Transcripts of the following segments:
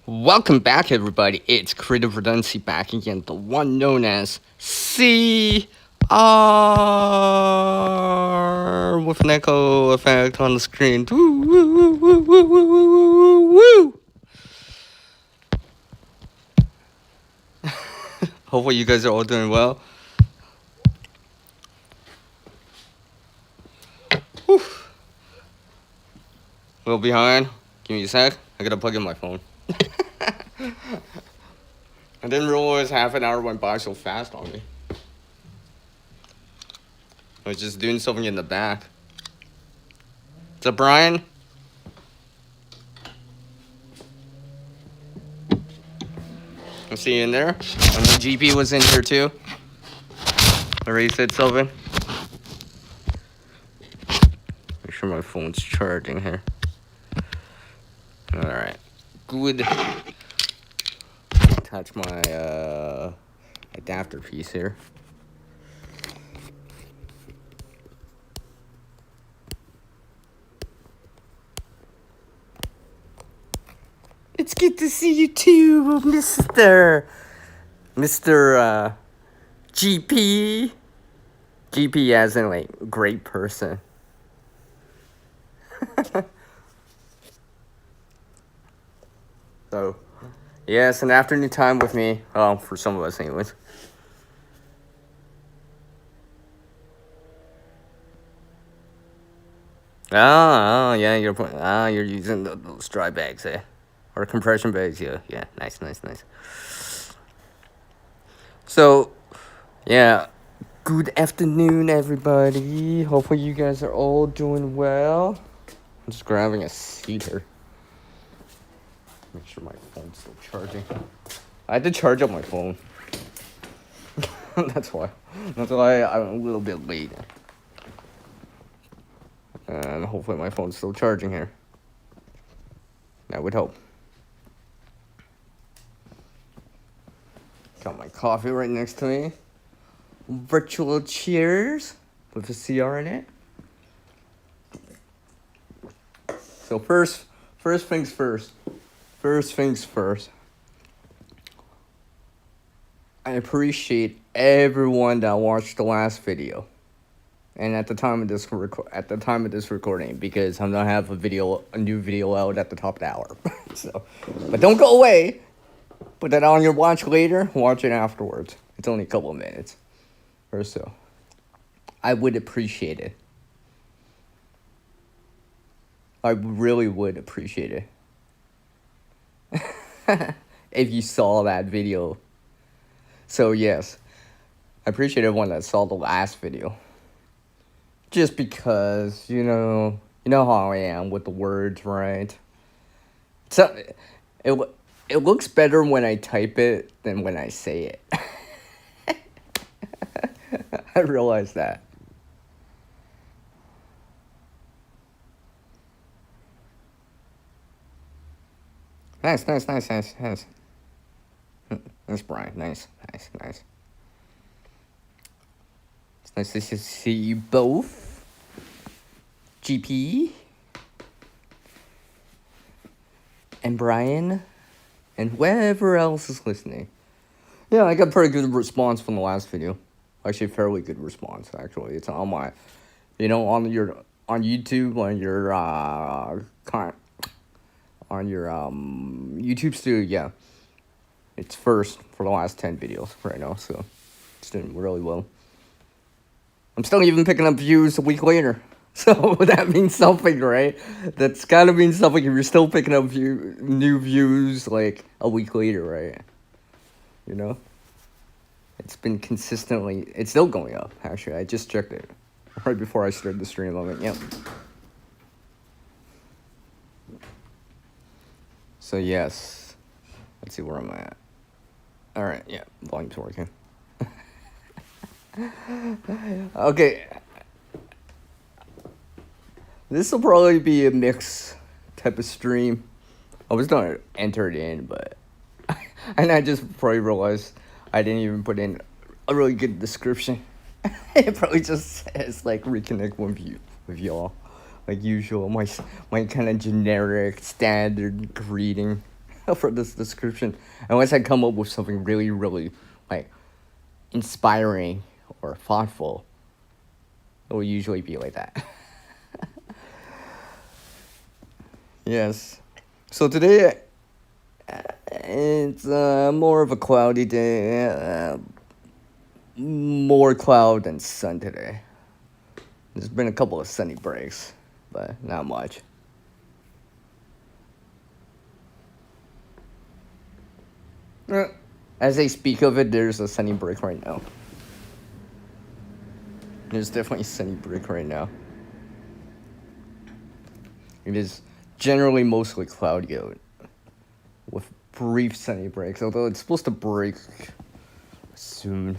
Welcome back, everybody. It's Creative Redundancy back again, the one known as CR with an echo effect on the screen. Woo, woo, woo, woo, woo, woo, woo, woo, woo. Hopefully, you guys are all doing well. Whew. A little behind. Give me a sec. I gotta plug in my phone. I didn't realize half an hour went by so fast on me. I was just doing something in the back. What's up, Brian? I see you in there. And the GP was in here too. Already said something. Make sure my phone's charging here. Alright. Good. Attach my adapter piece here. It's good to see you too, Mr. GP. GP as in like great person. So, yes, an afternoon time with me. Well, for some of us, anyways. Oh, yeah, you're using those dry bags, eh? Or compression bags, yeah, nice. So, yeah, good afternoon, everybody. Hopefully you guys are all doing well. I'm just grabbing a seat here. Make sure my phone's still charging. I had to charge up my phone. That's why I'm a little bit late. And hopefully my phone's still charging here. That would help. Got my coffee right next to me. Virtual cheers with a CR in it. So first things first. First things first. I appreciate everyone that watched the last video. And at the time of this recording, because I'm gonna have a new video out at the top of the hour. So, but don't go away. Put that on your watch later. Watch it afterwards. It's only a couple of minutes or so. I would appreciate it. I really would appreciate it. If you saw that video. So yes, I appreciate everyone that saw the last video. Just because, you know how I am with the words, right? So it looks better when I type it than when I say it. I realize that. Nice. That's Brian. Nice. It's nice to see you both. GP. And Brian. And whoever else is listening. Yeah, I got a pretty good response from the last video. Actually, fairly good response, actually. It's on my, on YouTube, on your YouTube studio, yeah. It's first for the last 10 videos right now, so it's doing really well. I'm still even picking up views a week later. So that means something, right? That's gotta mean something if you're still picking up new views like a week later, right? You know? It's been consistently, it's still going up, actually. I just checked it right before I started the stream. I'm like, yep. So yes, let's see where I'm at. All right, yeah, volume's working. Okay. This will probably be a mix type of stream. I was gonna enter it in, but and I just probably realized I didn't even put in a really good description. It probably just says like reconnect with y'all, like usual. My kind of generic standard greeting. for this description unless I come up with something really, really like inspiring or thoughtful. It will usually be like that. Yes. So today it's more of a cloudy day. More cloud than sun today. There's been a couple of sunny breaks, but not much. As I speak of it, there's a sunny break right now. There's definitely a sunny break right now. It is generally mostly cloudy out, with brief sunny breaks, although it's supposed to break soon.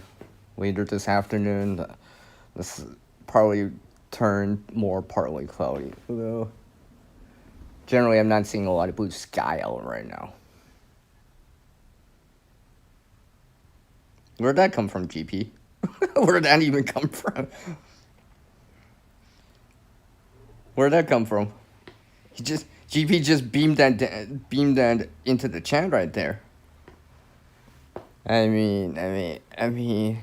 Later this afternoon, this probably turn more partly cloudy. Although, generally, I'm not seeing a lot of blue sky out right now. Where'd that come from, GP? Where'd that even come from? Where'd that come from? GP just beamed that into the chat right there. I mean.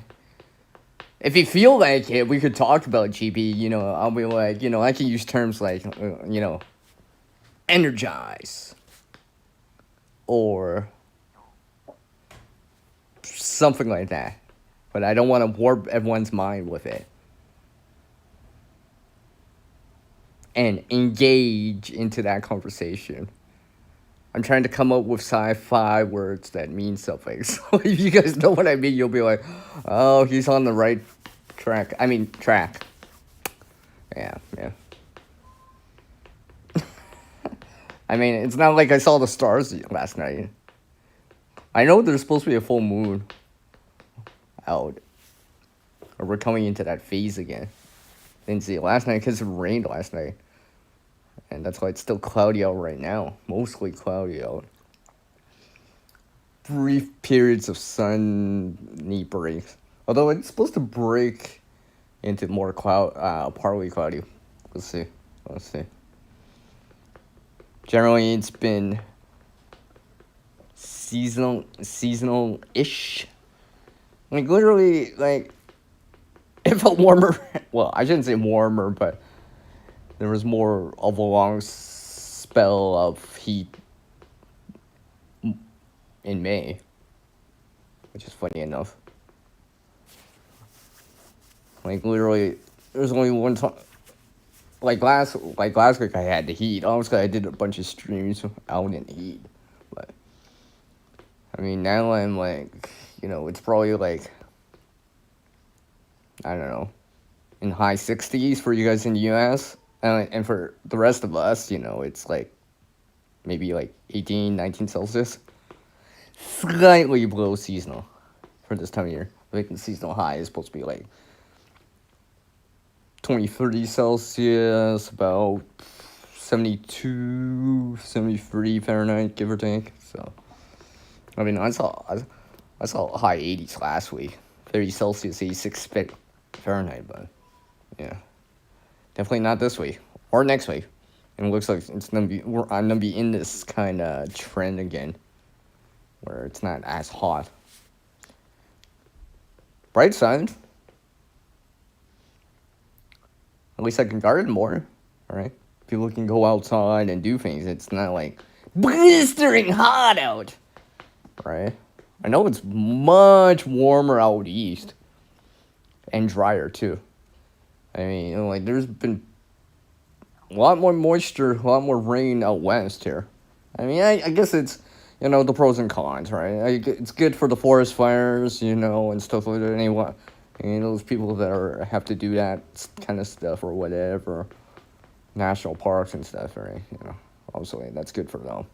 If you feel like it, we could talk about GP. I'll be like, I can use terms like, energize, or something like that. But I don't want to warp everyone's mind with it. And engage into that conversation. I'm trying to come up with sci-fi words that mean something. So if you guys know what I mean, you'll be like, oh, he's on the right track. Track. Yeah. I mean, it's not like I saw the stars last night. I know there's supposed to be a full moon out. Or we're coming into that phase again. Didn't see it last night because it rained last night. And that's why it's still cloudy out right now. Mostly cloudy out. Brief periods of sunny breaks. Although it's supposed to break into more partly cloudy. Let's see. Generally, it's been seasonal-ish. Literally, it felt warmer. Well, I shouldn't say warmer, but there was more of a long spell of heat in May, which is funny enough. Literally, there's only one time. Last week I had the heat. Honestly, I did a bunch of streams out in the heat. But, now I'm it's probably I don't know, in high 60s for you guys in the US. And for the rest of us, it's maybe 18, 19 Celsius. Slightly below seasonal for this time of year. The seasonal high is supposed to be 20, 30 Celsius, about 72, 73 Fahrenheit, give or take. So, I saw high 80s last week. 30 Celsius, 86 Fahrenheit, but yeah. Definitely not this week or next week. And it looks like I'm gonna be in this kind of trend again, where it's not as hot. Bright side. At least I can garden more. All right, people can go outside and do things. It's not blistering hot out. Right. I know it's much warmer out east, and drier too. There's been a lot more moisture, a lot more rain out west here. I guess it's, the pros and cons, right? It's good for the forest fires, and stuff like that. Anyway, those people that have to do that kind of stuff or whatever, national parks and stuff, right? Obviously that's good for them.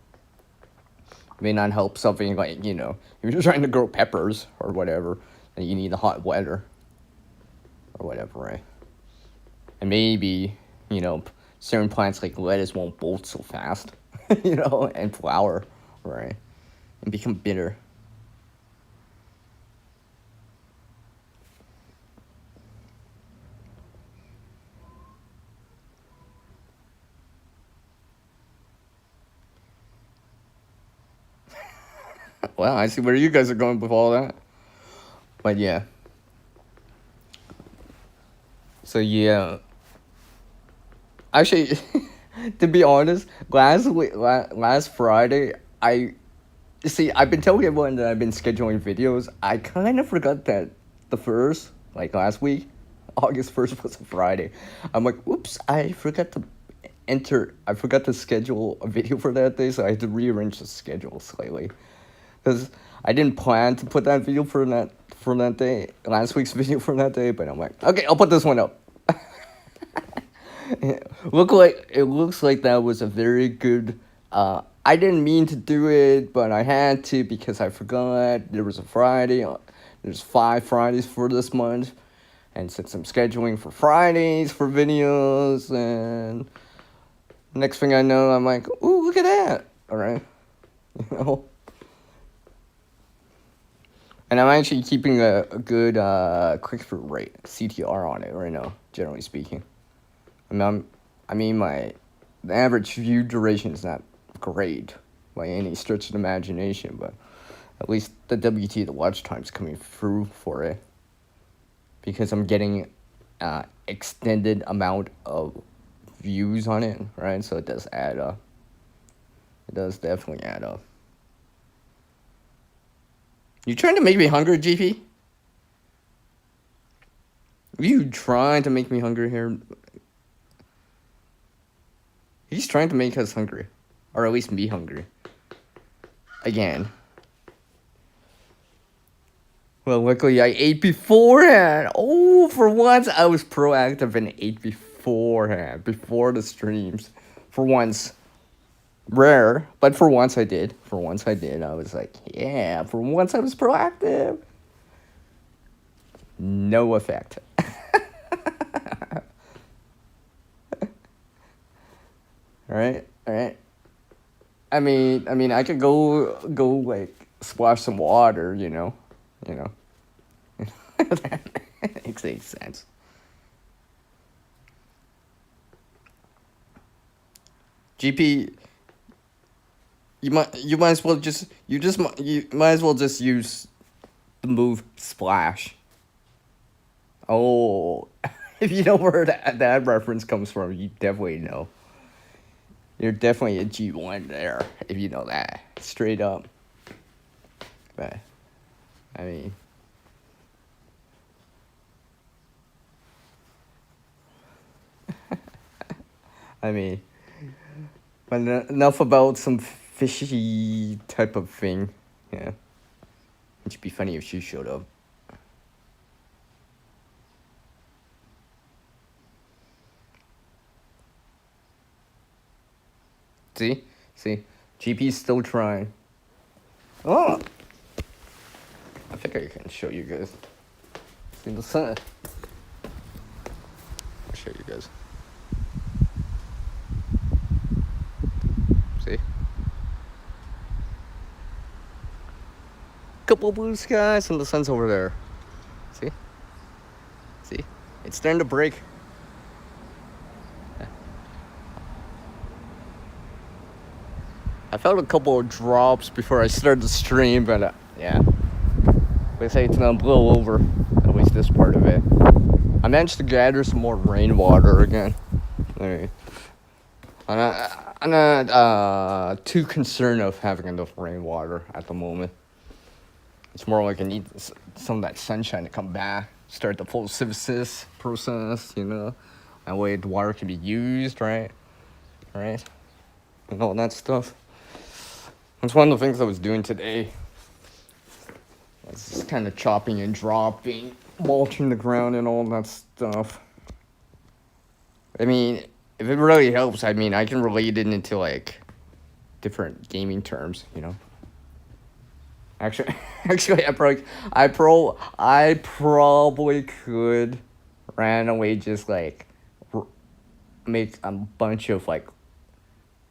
It may not help something if you're trying to grow peppers or whatever, then you need the hot weather or whatever, right? And maybe, certain plants like lettuce won't bolt so fast, and flower, right? And become bitter. Well, I see where you guys are going with all that. But yeah. So yeah. Actually, to be honest, last Friday, I've been telling everyone that I've been scheduling videos. I kind of forgot that the first, like last week, August 1st was a Friday. I'm like, oops, I forgot to schedule a video for that day, so I had to rearrange the schedule slightly. Because I didn't plan to put that video for that day, last week's video for that day, but I'm like, okay, I'll put this one up. It looks like that was a very good. I didn't mean to do it, but I had to because I forgot there was a Friday. There's 5 Fridays for this month, and since I'm scheduling for Fridays for videos, and next thing I know, I'm like, ooh, look at that! All right, you know. And I'm actually keeping a good click-through rate, CTR, on it right now, generally speaking. The average view duration is not great by any stretch of the imagination, but at least the WT, the watch time's coming through for it. Because I'm getting extended amount of views on it, right? So it does add up. It does definitely add up. You trying to make me hungry, GP? Are you trying to make me hungry here? He's trying to make us hungry. Or at least me hungry. Again. Well, luckily I ate beforehand. Oh, for once I was proactive and ate beforehand. Before the streams. For once. Rare, but for once I did. For once I did. I was like, yeah, for once I was proactive. No effect. Alright. I mean, I could go like splash some water, you know. That makes sense. GP, you might as well just use the move splash. Oh, if you know where that reference comes from, you definitely know. You're definitely a G1 there, if you know that. Straight up. But, I mean, but enough about some fishy type of thing. Yeah. It'd be funny if she showed up. See? GP's still trying. Oh! I think I can show you guys. See the sun. I'll show you guys. See? Couple blue skies and the sun's over there. See? It's starting to break. I felt a couple of drops before I started the stream, but yeah. They say it's gonna blow over, at least this part of it. I managed to gather some more rainwater again. Anyway, I'm not too concerned of having enough rainwater at the moment. It's more like I need some of that sunshine to come back, start the photosynthesis process, you know. That way the water can be used, right? And all that stuff. That's one of the things I was doing today. I was just kind of chopping and dropping, mulching the ground and all that stuff. I mean, if it really helps, I mean, I can relate it into, like, different gaming terms, you know? Actually, I probably could randomly just, like, make a bunch of, like,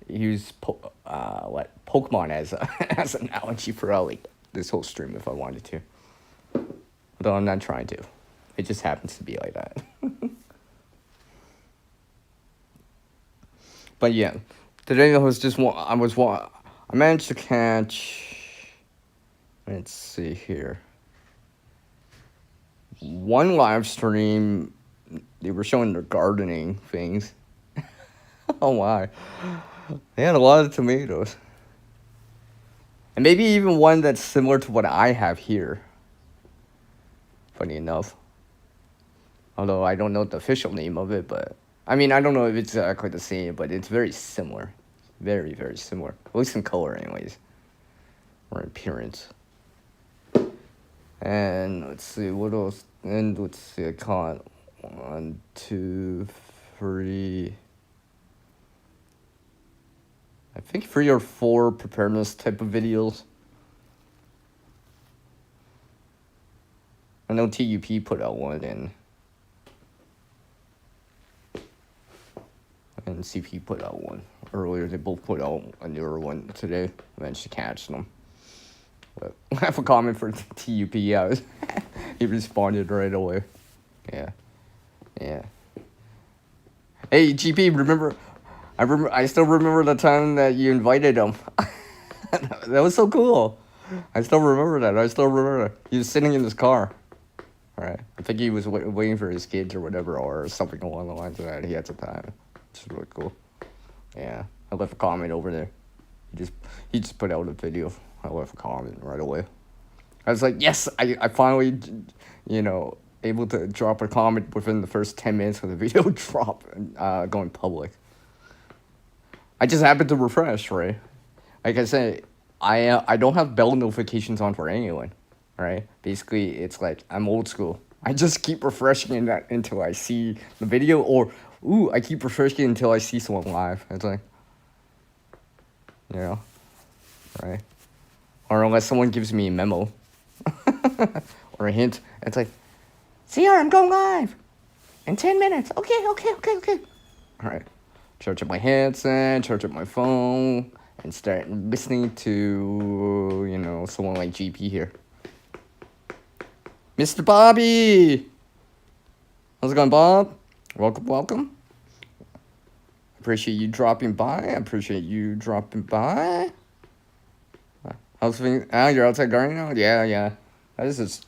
use Pokemon as as an analogy for like this whole stream if I wanted to. Though I'm not trying to. It just happens to be like that. But yeah, today I managed to catch Let's see here. One live stream, they were showing their gardening things. Oh my. They had a lot of tomatoes. And maybe even one that's similar to what I have here. Funny enough. Although I don't know the official name of it, but I mean, I don't know if it's exactly the same, but it's very similar. Very, very similar. At least in color, anyways. Or appearance. And let's see, what else? And let's see, I caught 1, 2, 3. I think 3 or 4 preparedness type of videos. I know TUP put out one, and CP put out one earlier. They both put out a newer one today. I managed to catch them. But I have a comment for TUP. Yeah, he responded right away. Yeah. Hey, GP, remember? I still remember the time that you invited him. That was so cool. I still remember that. He was sitting in his car. All right. I think he was waiting for his kids or whatever, or something along the lines of that. He had some time. It's really cool. Yeah. I left a comment over there. He just put out a video. I left a comment right away. I was like, yes, I finally, able to drop a comment within the first 10 minutes of the video drop going public. I just happened to refresh, right? Like I said, I don't have bell notifications on for anyone, right? Basically, it's like I'm old school. I just keep refreshing that until I see the video, or I keep refreshing until I see someone live. It's like, right? Or unless someone gives me a memo or a hint, it's like, see her, I'm going live in 10 minutes. Okay. All right. Charge up my headset, charge up my phone, and start listening to, someone like GP here. Mr. Bobby! How's it going, Bob? Welcome. Appreciate you dropping by. How's things? You're outside gardening now? Yeah. I was just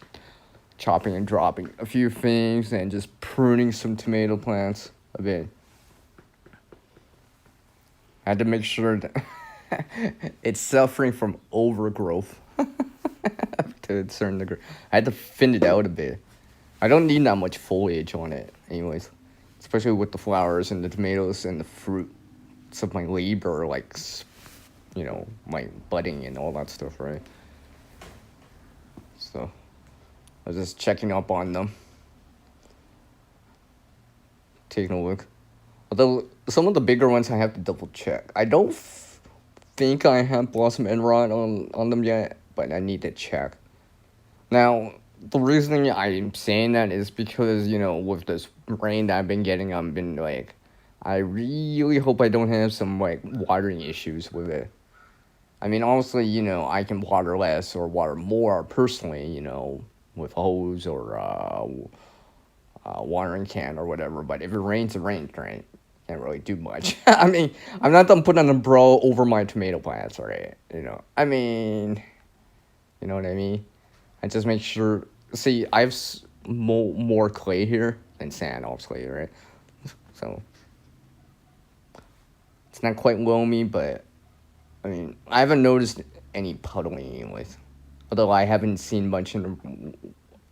chopping and dropping a few things and just pruning some tomato plants a bit. I had to make sure that it's suffering from overgrowth to a certain degree. I had to thin it out a bit. I don't need that much foliage on it anyways, especially with the flowers and the tomatoes and the fruit. Some of my labor, like, my budding and all that stuff, right? So I was just checking up on them, taking a look. Although some of the bigger ones I have to double check. I don't think I have blossom end rot on them yet, but I need to check. Now, the reasoning I'm saying that is because, with this rain that I've been getting, I've been like, I really hope I don't have some like watering issues with it. I mean, honestly, I can water less or water more personally, with hose or watering can or whatever. But if it rains, right? Can't really do much. I mean, I'm not done putting an umbrella over my tomato plants, right? I mean, you know what I mean? I just make sure. See, I have more clay here than sand, obviously, right? So it's not quite loamy, but I mean, I haven't noticed any puddling anyways. Although I haven't seen much in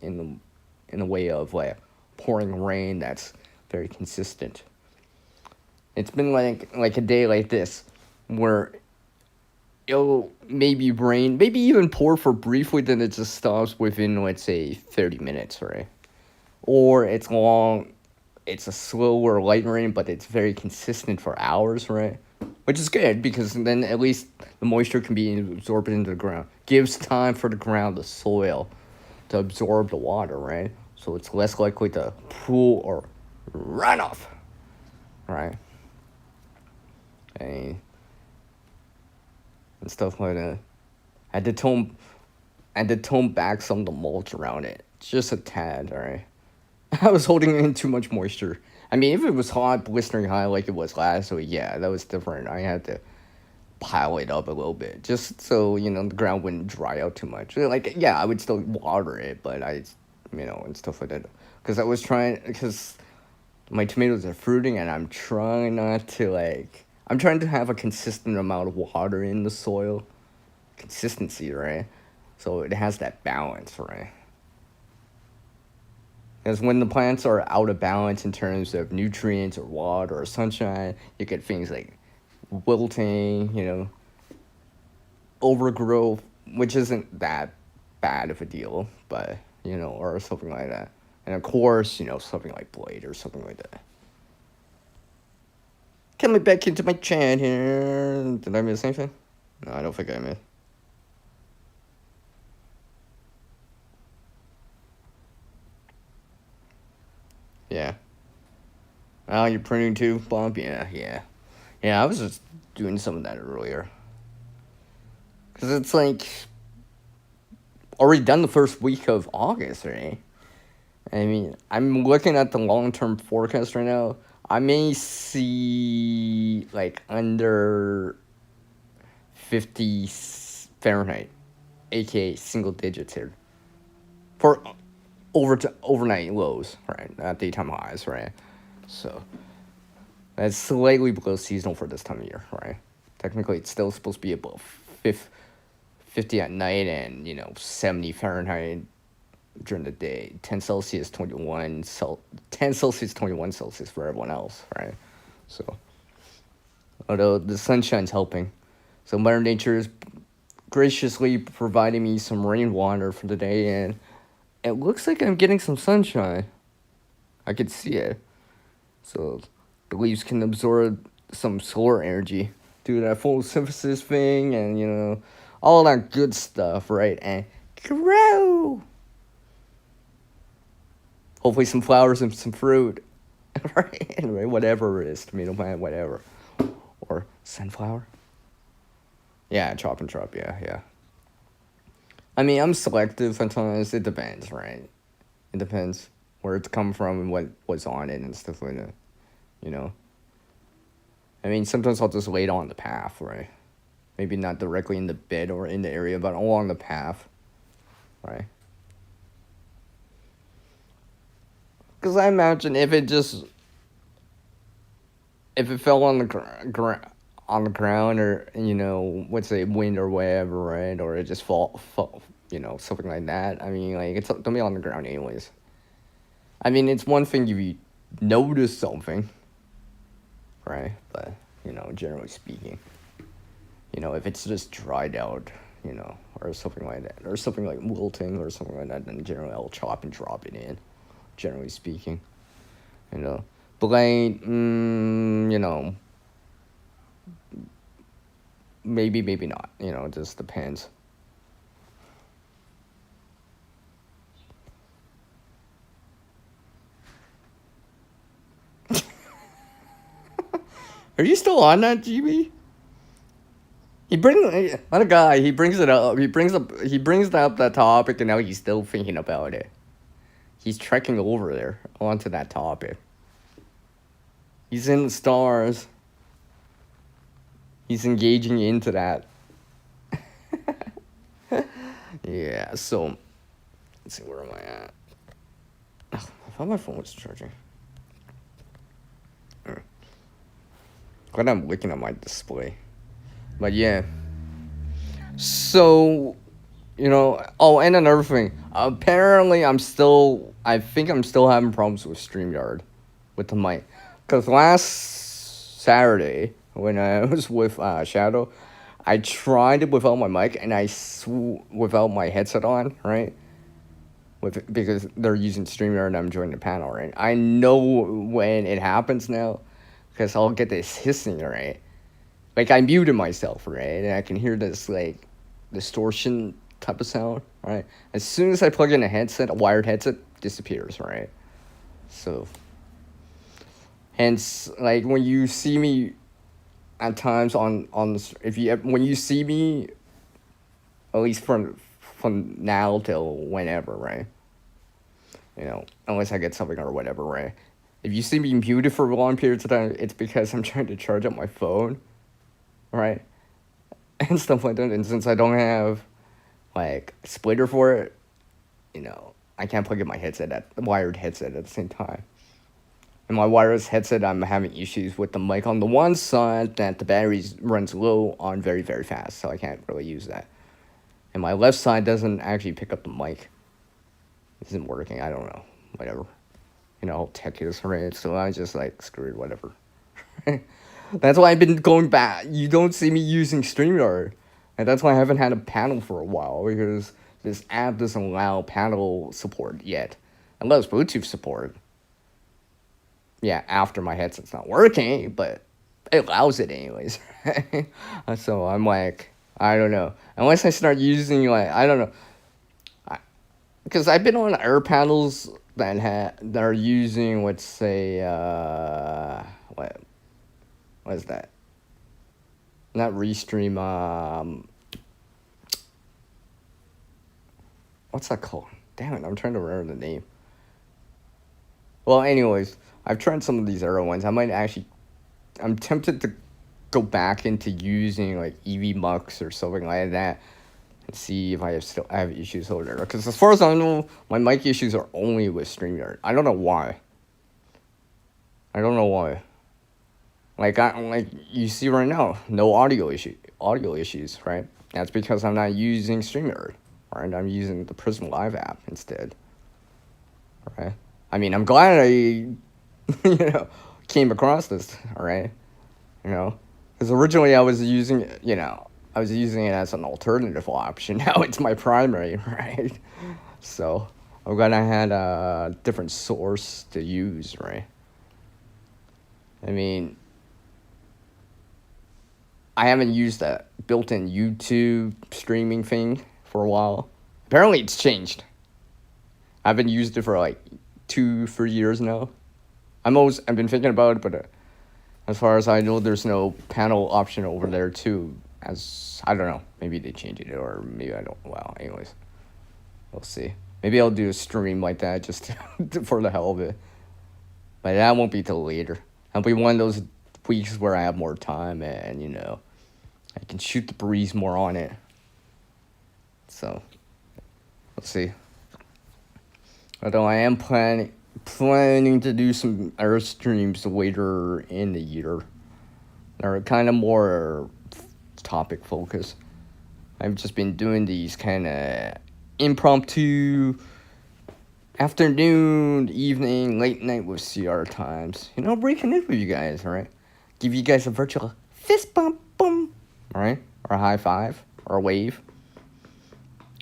the way of like pouring rain that's very consistent. It's been like a day like this where it'll maybe rain, maybe even pour for briefly, then it just stops within, let's say, 30 minutes, right? Or it's a slower light rain, but it's very consistent for hours, right? Which is good, because then at least the moisture can be absorbed into the ground. Gives time for the soil, to absorb the water, right? So it's less likely to pool or run off, right? And stuff like that. I had to tone back some of the mulch around it, just a tad, alright? I was holding in too much moisture. I mean, if it was hot, blistering hot like it was last week, yeah, that was different. I had to pile it up a little bit, just so the ground wouldn't dry out too much. Like, yeah, I would still water it, but and stuff like that. Because because my tomatoes are fruiting, and I'm trying not to I'm trying to have a consistent amount of water in the soil, consistency, right? So it has that balance, right? Because when the plants are out of balance in terms of nutrients or water or sunshine, you get things like wilting, overgrowth, which isn't that bad of a deal, but or something like that. And of course, something like blight or something like that. Coming back into my chat here. Did I miss anything? No, I don't think I missed. Yeah. Oh, you're printing too, Bob? Yeah, yeah. Yeah, I was just doing some of that earlier. Because it's already done the first week of August, right? I mean, I'm looking at the long-term forecast right now. I may see under 50 Fahrenheit, aka single digits here, for overnight lows, right? Not daytime highs, right? So that's slightly below seasonal for this time of year, right? Technically, it's still supposed to be above 50 at night and 70 Fahrenheit during the day. 10 Celsius, 10 Celsius, 21 Celsius for everyone else, right? So, although the sunshine's helping, so Mother Nature is graciously providing me some rainwater for the day, and it looks like I'm getting some sunshine. I could see it. So the leaves can absorb some solar energy, do that photosynthesis thing, and all that good stuff, right? And grow. Hopefully, some flowers and some fruit, right? Anyway, whatever it is, tomato plant, whatever, or sunflower. Yeah, chop and chop. Yeah, yeah. I mean, I'm selective sometimes. It depends, right? It depends where it's come from and what's on it and stuff like that. You know. I mean, sometimes I'll just lay it on the path, right? Maybe not directly in the bed or in the area, but along the path, right? Because I imagine if it fell on the on the ground, or let's say wind or whatever, right? Or it just fall, something like that. I mean, it's gonna be on the ground anyways. I mean, it's one thing if you notice something, right? But generally speaking, if it's just dried out, or something like that, or something like wilting or something like that, then generally I'll chop and drop it in. Generally speaking, blight, maybe not. It just depends. Are you still on that, GB? He brings what a guy. He brings it up. He brings up that topic, and now he's still thinking about it. He's trekking over there onto that topic. He's in the stars. He's engaging into that. Yeah. So let's see, where am I at? I thought my phone was charging. Glad I'm looking at my display. But yeah. So, oh, and another thing. Apparently, I think I'm still having problems with StreamYard with the mic. Because last Saturday, when I was with Shadow, I tried it without my mic, and without my headset on, right? Because they're using StreamYard and I'm joining the panel, right? I know when it happens now, because I'll get this hissing, right? I muted myself, right? And I can hear this, distortion type of sound, right? As soon as I plug in a wired headset, disappears, right? So, hence, when you see me at times when you see me, at least from now till whenever, right? Unless I get something or whatever, right? If you see me muted for long periods of time, it's because I'm trying to charge up my phone, right? and stuff like that. And since I don't have like a splitter for it, I can't plug in my headset at the wired headset at the same time. And my wireless headset, I'm having issues with the mic on the one side that the battery runs low on very, very fast, so I can't really use that. And my left side doesn't actually pick up the mic. It isn't working, I don't know. Whatever. Tech is, right? So I just like, screw it, whatever. That's why I've been going back. You don't see me using StreamYard. And that's why I haven't had a panel for a while, because this app doesn't allow panel support yet. It allows Bluetooth support. Yeah, after my headset's not working, but it allows it anyways. So I'm like, I don't know. Unless I start using, like, I don't know. Because I've been on air panels that are using, let's say, what is that? Not Restream, what's that called? Damn it, I'm trying to remember the name. Well, anyways, I've tried some of these other ones. I'm tempted to go back into using like EV Mux or something like that and see if I have issues over there. Because as far as I know, my mic issues are only with StreamYard. I don't know why. Like you see right now, no audio issues, right? That's because I'm not using StreamYard, right? I'm using the Prism Live app instead, right? I mean, I'm glad I, came across this, all right? Because originally I was using it, it as an alternative option. Now it's my primary, right? So I'm glad I had a different source to use, right? I mean, I haven't used that built-in YouTube streaming thing for a while. Apparently it's changed. I haven't used it for like 2-3 years now. I've been thinking about it, but as far as I know, there's no panel option over there too. As I don't know, maybe they changed it, or maybe I don't. Well, anyways, we'll see. Maybe I'll do a stream like that just for the hell of it. But that won't be till later. I'll be one of those weeks where I have more time and I can shoot the breeze more on it. So let's see. Although I am planning to do some air streams later in the year. They're kind of more topic focused. I've just been doing these kind of impromptu afternoon, evening, late night with CR times. Reconnect with you guys, alright? Give you guys a virtual fist bump, boom, alright? Or a high five, or a wave.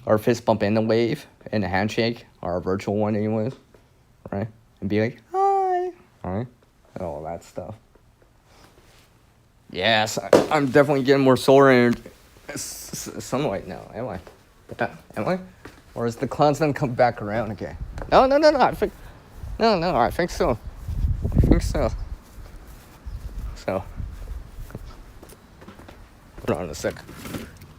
Or a fist bump and a wave, and a handshake, or a virtual one anyways, right? And be like, hi, alright? All that stuff. Yes, I'm definitely getting more solar and sunlight now, am I? Am I? Or is the clouds gonna come back around again? No, I think so. So, hold on a sec.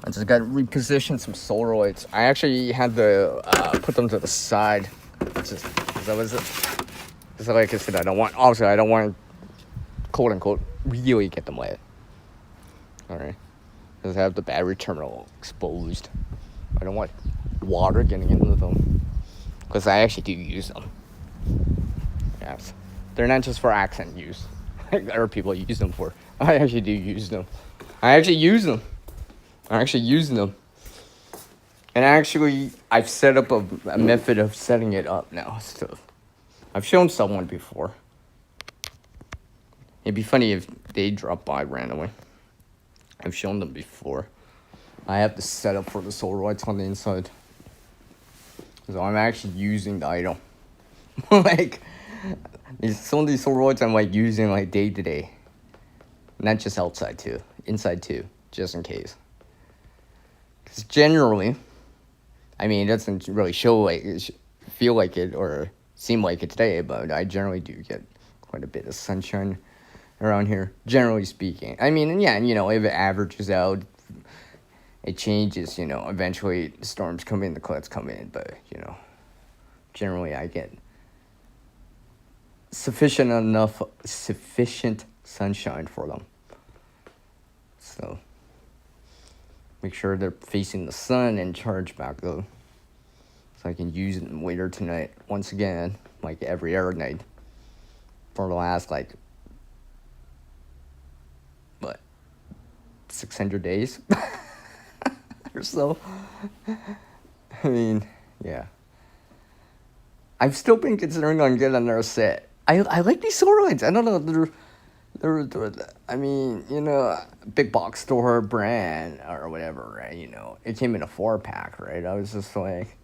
I just got to reposition some Solaroids. I actually had to put them to the side. Just because like I said, I don't want quote unquote really get them wet. Alright. Because I have the battery terminal exposed. I don't want water getting into them. Because I actually do use them. Yes. They're not just for accent use. Like other people use them for. I actually do use them. I actually use them. And actually, I've set up a method of setting it up now. So, I've shown someone before. It'd be funny if they drop by randomly. I've shown them before. I have the setup for the Solaroids on the inside. So I'm actually using the item. Like, some of these Solaroids I'm like using like day to day. Not just outside too. Inside too. Just in case. Because generally, I mean, it doesn't really feel like it or seem like it today, but I generally do get quite a bit of sunshine around here, generally speaking. I mean, yeah, if it averages out, it changes, eventually storms come in, the clouds come in, but, generally I get sufficient sunshine for them. So, Make sure they're facing the sun and charge back up. So I can use them later tonight once again, like every other night. For the last, like, what, 600 days? Or so. I mean, yeah. I've still been considering on getting another set. I like these solar lights. I don't know, I mean, you know, big box store brand or whatever, right? You know, it came in a 4-pack, right? I was just like,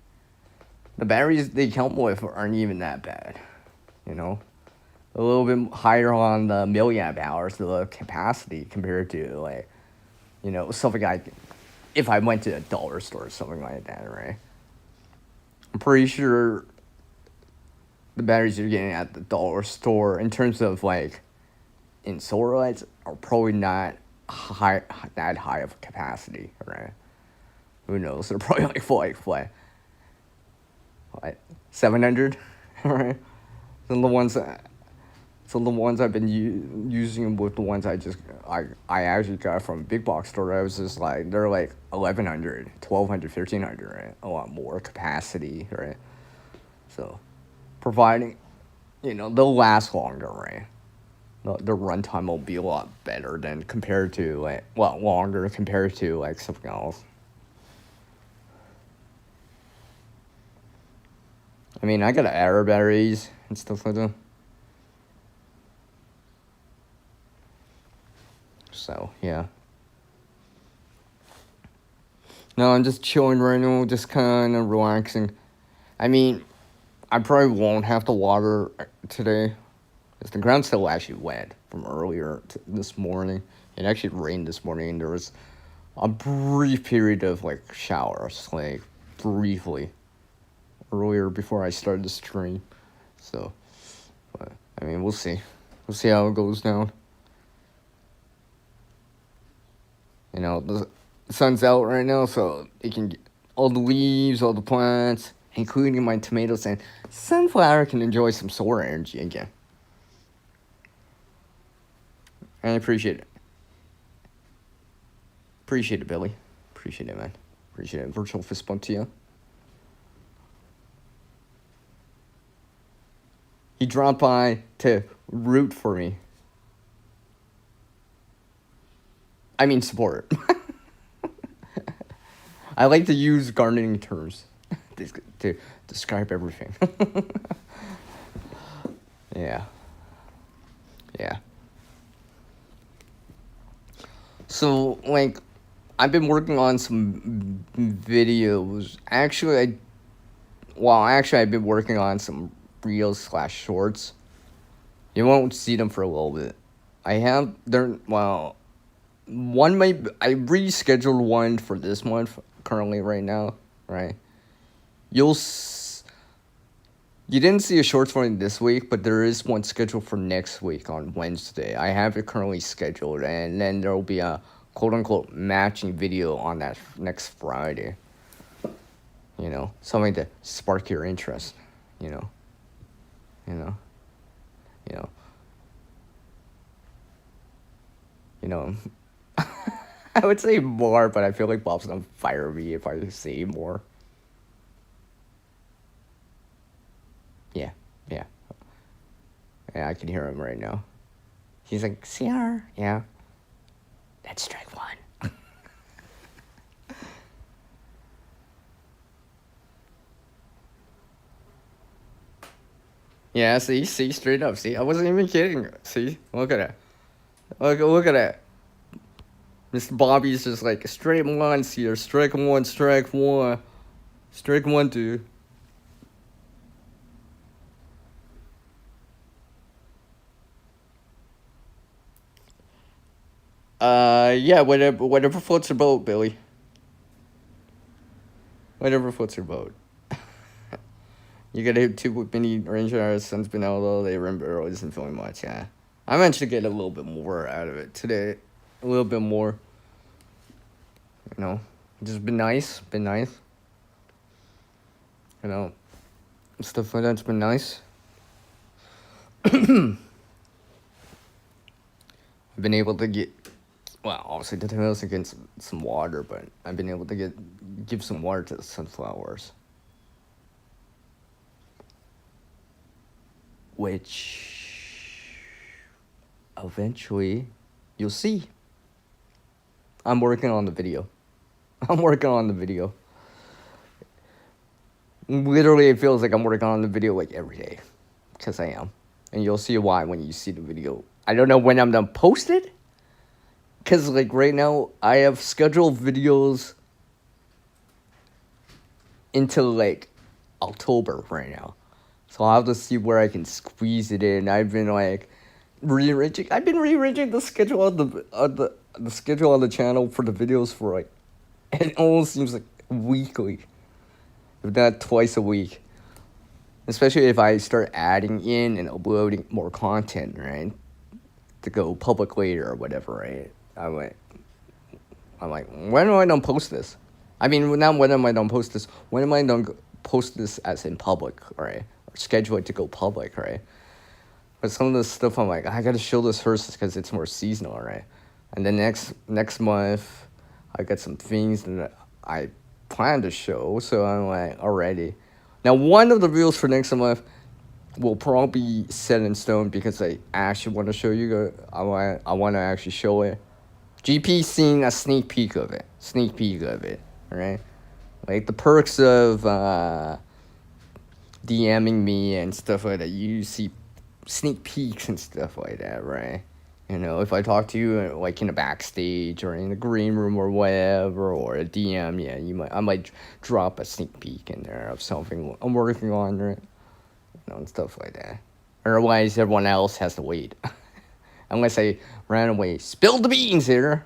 the batteries they come with aren't even that bad, you know? A little bit higher on the milliamp hours, the capacity compared to, like, you know, something like, if I went to a dollar store or something like that, right? I'm pretty sure the batteries you're getting at the dollar store, in terms of, like, in solar lights, are probably not that high of a capacity, right? Who knows? They're probably like 700, right? And the ones that, so the ones I've been using with the ones I actually got from big box store, I was just like, they're like 1100, 1200, 1300, right? A lot more capacity, right? So, providing, you know, they'll last longer, right? The runtime will be a lot better than compared to, like, well, longer compared to, like, something else. I mean, I got error batteries and stuff like that. So, yeah. No, I'm just chilling right now, just kind of relaxing. I mean, I probably won't have to water today, because the ground's still actually wet from earlier this morning. It actually rained this morning, and there was a brief period of, like, showers, like, briefly, earlier before I started the stream. So, but, I mean, we'll see. We'll see how it goes down. You know, the sun's out right now, so it can get all the leaves, all the plants, including my tomatoes and sunflower, can enjoy some solar energy again. And I appreciate it. Appreciate it, Billy. Appreciate it, man. Appreciate it. Virtual fist bump to you. He dropped by to root for me. I mean, support. I like to use gardening terms to describe everything. Yeah. Yeah. So, like, I've been working on some videos. Actually, I've been working on some reels/shorts. You won't see them for a little bit. I rescheduled one for this month, currently right now, right? You didn't see a shorts for it this week, but there is one scheduled for next week on Wednesday. I have it currently scheduled, and then there will be a quote-unquote matching video on that next Friday. You know, something to spark your interest, you know. I would say more, but I feel like Bob's gonna fire me if I say more. Yeah, yeah. Yeah, I can hear him right now. He's like, CR, yeah. That's strike one. Yeah, see, straight up, see, I wasn't even kidding. See, look at it. Look at it. Mr. Bobby's just like, straight ones here, strike one, strike one. Strike one, dude. Yeah, whatever floats your boat, Billy. Whatever floats your boat. You gotta hit 2 mini range hours, sun's been out all day, rainbow early isn't feeling much, yeah. I managed to get a little bit more out of it today. A little bit more. You know, just been nice. You know, stuff like that's been nice. I've been able to get Well, obviously the tomatoes get some water, but I've been able to give some water to the sunflowers, which eventually you'll see. I'm working on the video. I'm working on the video. Literally, it feels like I'm working on the video like every day, because I am, and you'll see why when you see the video. I don't know when I'm gonna post it, because like right now I have scheduled videos until like October right now, so I'll have to see where I can squeeze it in. I've been like rearranging. I've been rearranging the schedule of the schedule on the channel for the videos for like, it almost seems like weekly, if not twice a week. Especially if I start adding in and uploading more content, right? To go public later or whatever, right? I'm like, when am I gonna post this? I mean, not when am I gonna post this? When am I gonna post this as in public, right? Or schedule it to go public, right? But some of the stuff I'm like, I gotta show this first because it's more seasonal, right? And then next month, I got some things that I plan to show, so I'm like, already. Now, one of the videos for next month will probably be set in stone because I actually want to show you. I want to actually show it. GP seen a sneak peek of it. Right? Like the perks of DMing me and stuff like that. You see sneak peeks and stuff like that, right? You know, if I talk to you like in the backstage or in the green room or whatever, or a DM, yeah, I might drop a sneak peek in there of something I'm working on, right? You know, and stuff like that. Otherwise, everyone else has to wait. Unless I randomly spill the beans here.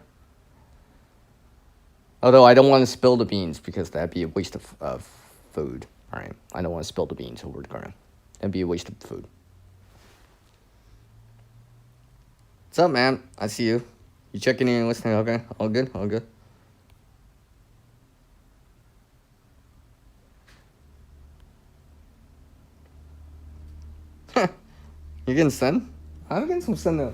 Although I don't want to spill the beans because that'd be a waste of food. All right, I don't want to spill the beans over the ground. That'd be a waste of food. What's up, man? I see you. You checking in and listening? Okay, all good, all good. You getting sun? I'm getting some sun now.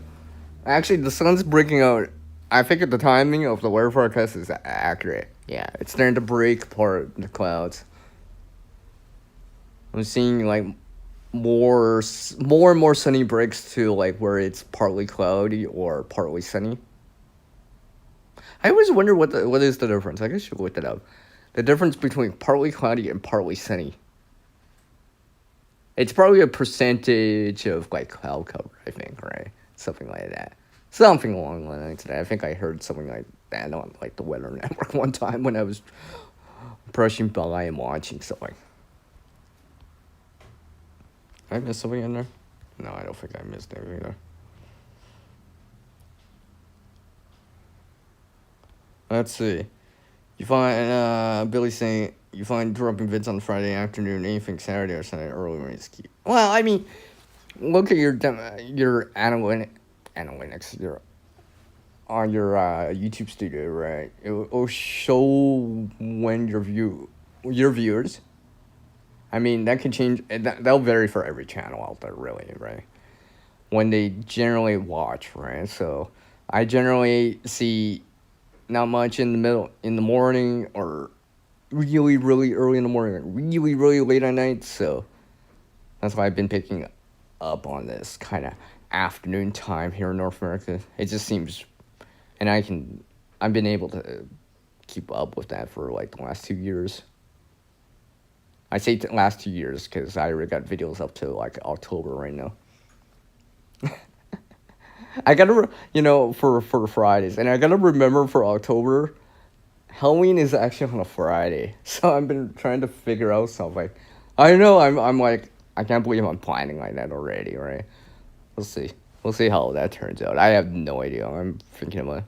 Actually, the sun's breaking out. I figured the timing of the weather forecast is accurate. Yeah, it's starting to break apart the clouds. I'm seeing like more and more sunny breaks to like where it's partly cloudy or partly sunny. I always wonder what is the difference. I guess you should look that up. The difference between partly cloudy and partly sunny. It's probably a percentage of like cloud cover, I think, right? Something like that. Something along the lines of that. I think I heard something like that on like the Weather Network one time when I was brushing by and watching something. Did I miss something in there? No, I don't think I missed anything there. Let's see. You find Billy saying you find dropping vids on Friday afternoon, anything Saturday or Sunday early when it's key. Well, I mean, look at your analytics on your YouTube studio, right? It'll show when your viewers. I mean, that can change. That'll vary for every channel out there, really, right? When they generally watch, right? So I generally see not much in the morning, or really, really early in the morning, or really, really late at night. So that's why I've been picking up on this kind of afternoon time here in North America. It just seems, and I've been able to keep up with that for like the last 2 years. I say the last 2 years because I already got videos up to like October right now. I gotta, for Fridays, and I gotta remember for October, Halloween is actually on a Friday, so I've been trying to figure out something. I know I'm like, I can't believe I'm planning like that already, right? We'll see how that turns out. I have no idea. I'm thinking about it.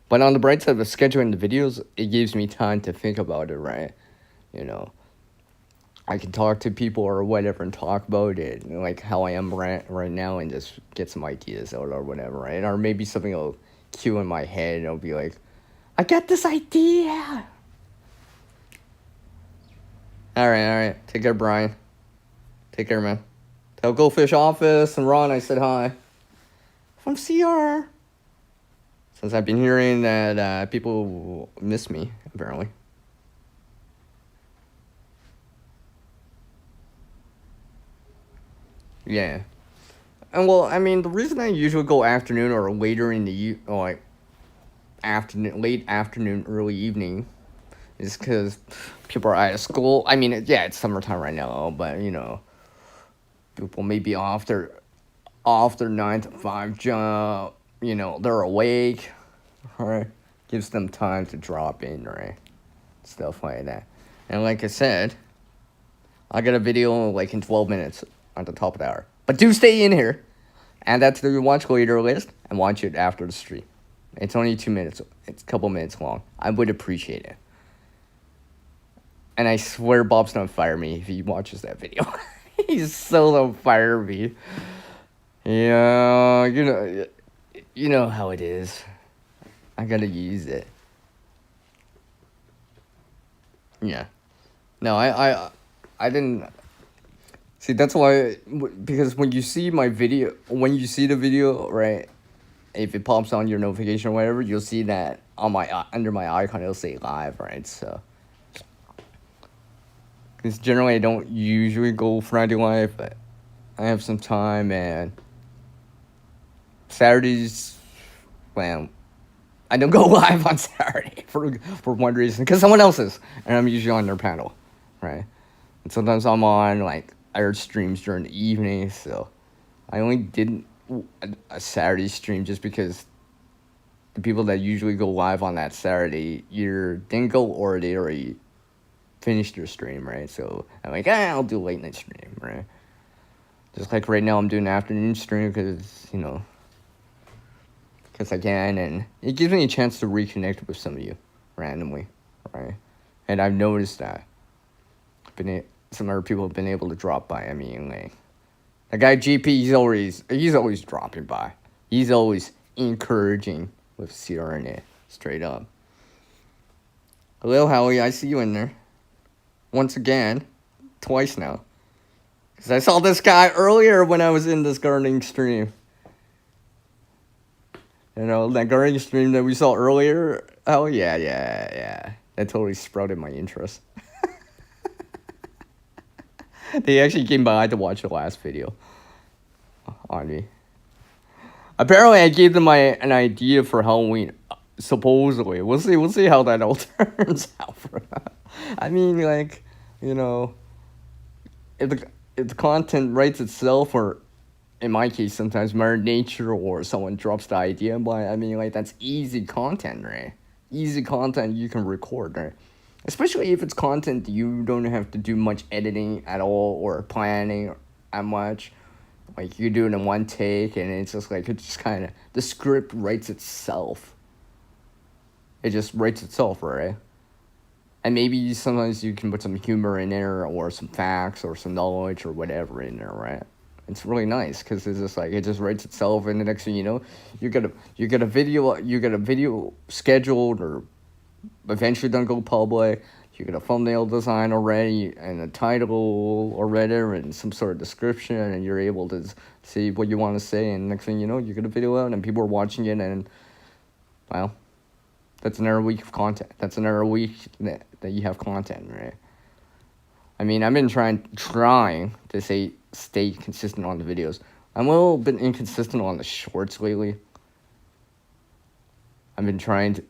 But on the bright side of scheduling the videos, it gives me time to think about it, right? You know, I can talk to people or whatever and talk about it, like how I am right now, and just get some ideas out or whatever, right? Or maybe something will cue in my head and I'll be like, I got this idea. All right. Take care, Brian. Take care, man. Tell Goldfish Office and Ron I said hi. From CR. since I've been hearing that people miss me, apparently. Yeah. And well, I mean, the reason I usually go afternoon or later in the or like afternoon, late afternoon, early evening, is because people are out of school. I mean, yeah, it's summertime right now, but people may be off their 9 to 5 job. They're awake, right? Gives them time to drop in, right? Stuff like that. And like I said, I got a video like in 12 minutes at the top of the hour. But do stay in here. Add that to the watch later list and watch it after the stream. It's only 2 minutes. It's a couple minutes long. I would appreciate it. And I swear Bob's gonna fire me if he watches that video. He's so gonna fire me. Yeah, you know how it is. I gotta use it. Yeah. No, I didn't. See, that's why, because when you see the video, right, if it pops on your notification or whatever, you'll see that on under my icon, it'll say live, right? So, because generally I don't usually go Friday live, but I have some time, and Saturdays, well, I don't go live on Saturday for one reason, because someone else is, and I'm usually on their panel, right? And sometimes I'm on like other streams during the evening, so I only did a Saturday stream just because the people that usually go live on that Saturday either didn't go or they already finished their stream, right? So I'm like, I'll do a late night stream, right? Just like right now, I'm doing an afternoon stream because I can, and it gives me a chance to reconnect with some of you randomly, right? And I've noticed that some other people have been able to drop by. I mean, like, the guy GP, he's always dropping by. He's always encouraging with CRNA, straight up. Hello, Howie, I see you in there. Once again, twice now. Because I saw this guy earlier when I was in this gardening stream. That gardening stream that we saw earlier. Oh, yeah. That totally sprouted my interest. They actually came by to watch the last video on me. Apparently, I gave them an idea for Halloween. Supposedly, we'll see how that all turns out for them. I mean, like, if the content writes itself, or in my case, sometimes Mother Nature or someone drops the idea, but I mean, like, that's easy content, right? Easy content you can record, right? Especially if it's content you don't have to do much editing at all or planning that much. Like, you do it in one take, and it's just kind of, the script writes itself. It just writes itself, right? And maybe sometimes you can put some humor in there, or some facts, or some knowledge, or whatever in there, right? It's really nice, because it's just it just writes itself, and the next thing you know, you get a video scheduled, or eventually don't go public. You get a thumbnail design already, and a title already, and some sort of description, and you're able to see what you want to say, and next thing you know, you get a video out, and people are watching it, and, well, that's another week of content. That's another week that you have content, right? I mean, I've been trying to stay consistent on the videos. I'm a little bit inconsistent on the shorts lately. I've been trying to...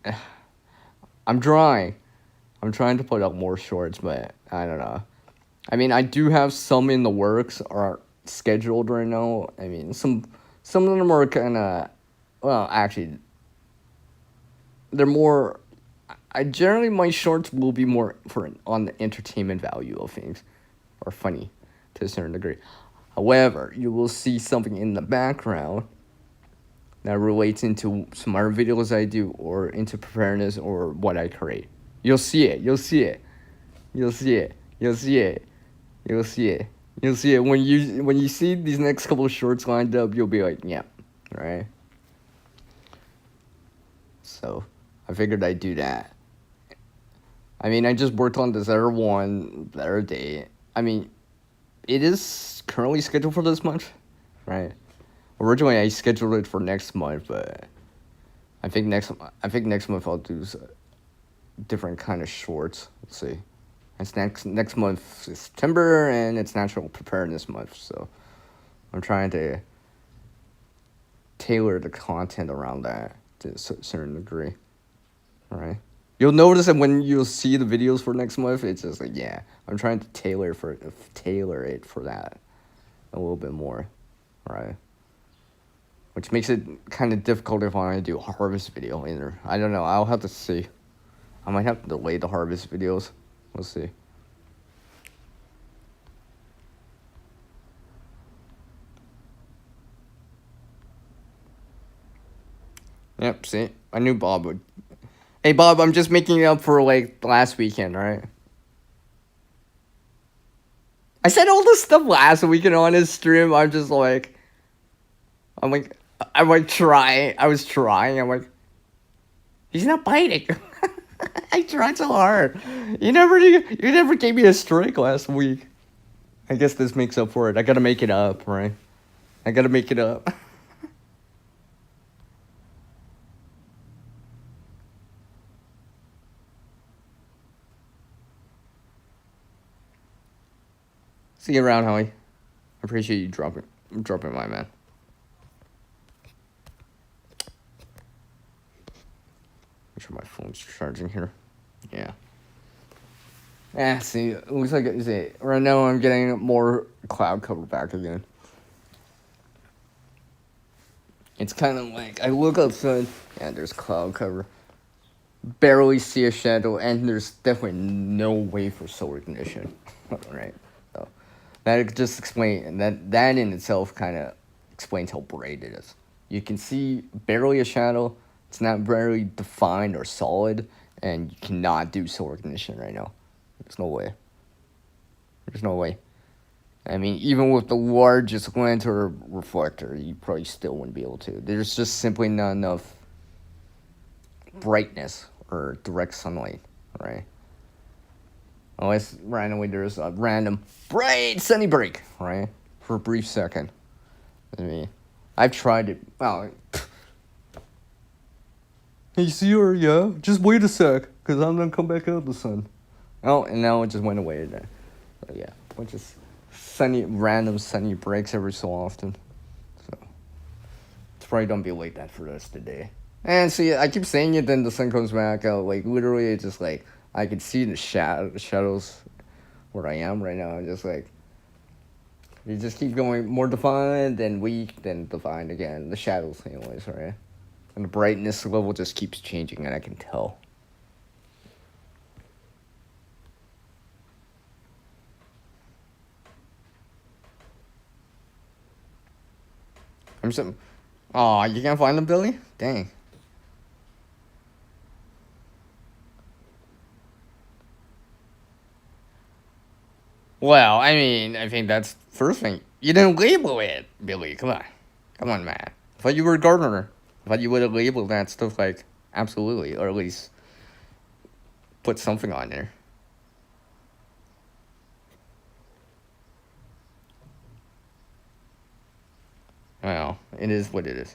I'm trying to put up more shorts, but I don't know. I mean, I do have some in the works or scheduled right now. I mean, some of them are kind of... Well, actually, they're more... generally, my shorts will be more on the entertainment value of things, or funny to a certain degree. However, you will see something in the background that relates into some other videos I do, or into preparedness, or what I create. You'll see it. When you see these next couple of shorts lined up, you'll be like, yeah, right? So, I figured I'd do that. I mean, I just worked on this other one the other day. I mean, it is currently scheduled for this month, right? Originally, I scheduled it for next month, but I think next month I'll do different kind of shorts. Let's see. It's next month is September, and it's National Preparedness Month, so I'm trying to tailor the content around that to a certain degree. All right. You'll notice that when you'll see the videos for next month, it's just like, yeah, I'm trying to tailor it for that a little bit more, right? Which makes it kind of difficult if I want to do a harvest video either. I don't know. I'll have to see. I might have to delay the harvest videos. We'll see. Yep, see? I knew Bob would. Hey, Bob, I'm just making it up for, like, last weekend, right? I said all this stuff last weekend on his stream. I was trying. I was trying. I'm like, he's not biting. I tried so hard. You never gave me a strike last week. I guess this makes up for it. I gotta make it up, right? I gotta make it up. See you around, Howie. I appreciate you dropping by, man. Make sure my phone's charging here. Yeah. Yeah, see, it looks like right now I'm getting more cloud cover back again. It's kind of like, I look outside, and there's cloud cover. Barely see a shadow, and there's definitely no way for solar ignition. Right? So, that just explains, that in itself kind of explains how bright it is. You can see barely a shadow, it's not very defined or solid, and you cannot do solar ignition right now. There's no way. There's no way. I mean, even with the largest lantern reflector, you probably still wouldn't be able to. There's just simply not enough brightness or direct sunlight, right? Unless randomly there's a random bright sunny break, right? For a brief second. I mean, I've tried it. Well, hey, see her? Yeah? Just wait a sec, because I'm going to come back out of the sun. Oh, and now it just went away again. But yeah, bunch of random sunny breaks every so often. So, it's probably going to be like that for the rest of the day. And see, I keep saying it, then the sun comes back out. Like, literally, it's just like, I can see the shadows where I am right now. I'm just like, you just keep going more defined, then weak, then defined again. The shadows, anyways, right? And the brightness level just keeps changing, and I can tell. Aw, you can't find them, Billy? Dang. Well, I mean, I think that's first thing. You didn't label it, Billy. Come on. Come on, man. I thought you were a gardener. I thought you would have labeled that stuff like, absolutely, or at least put something on there. Well, it is what it is.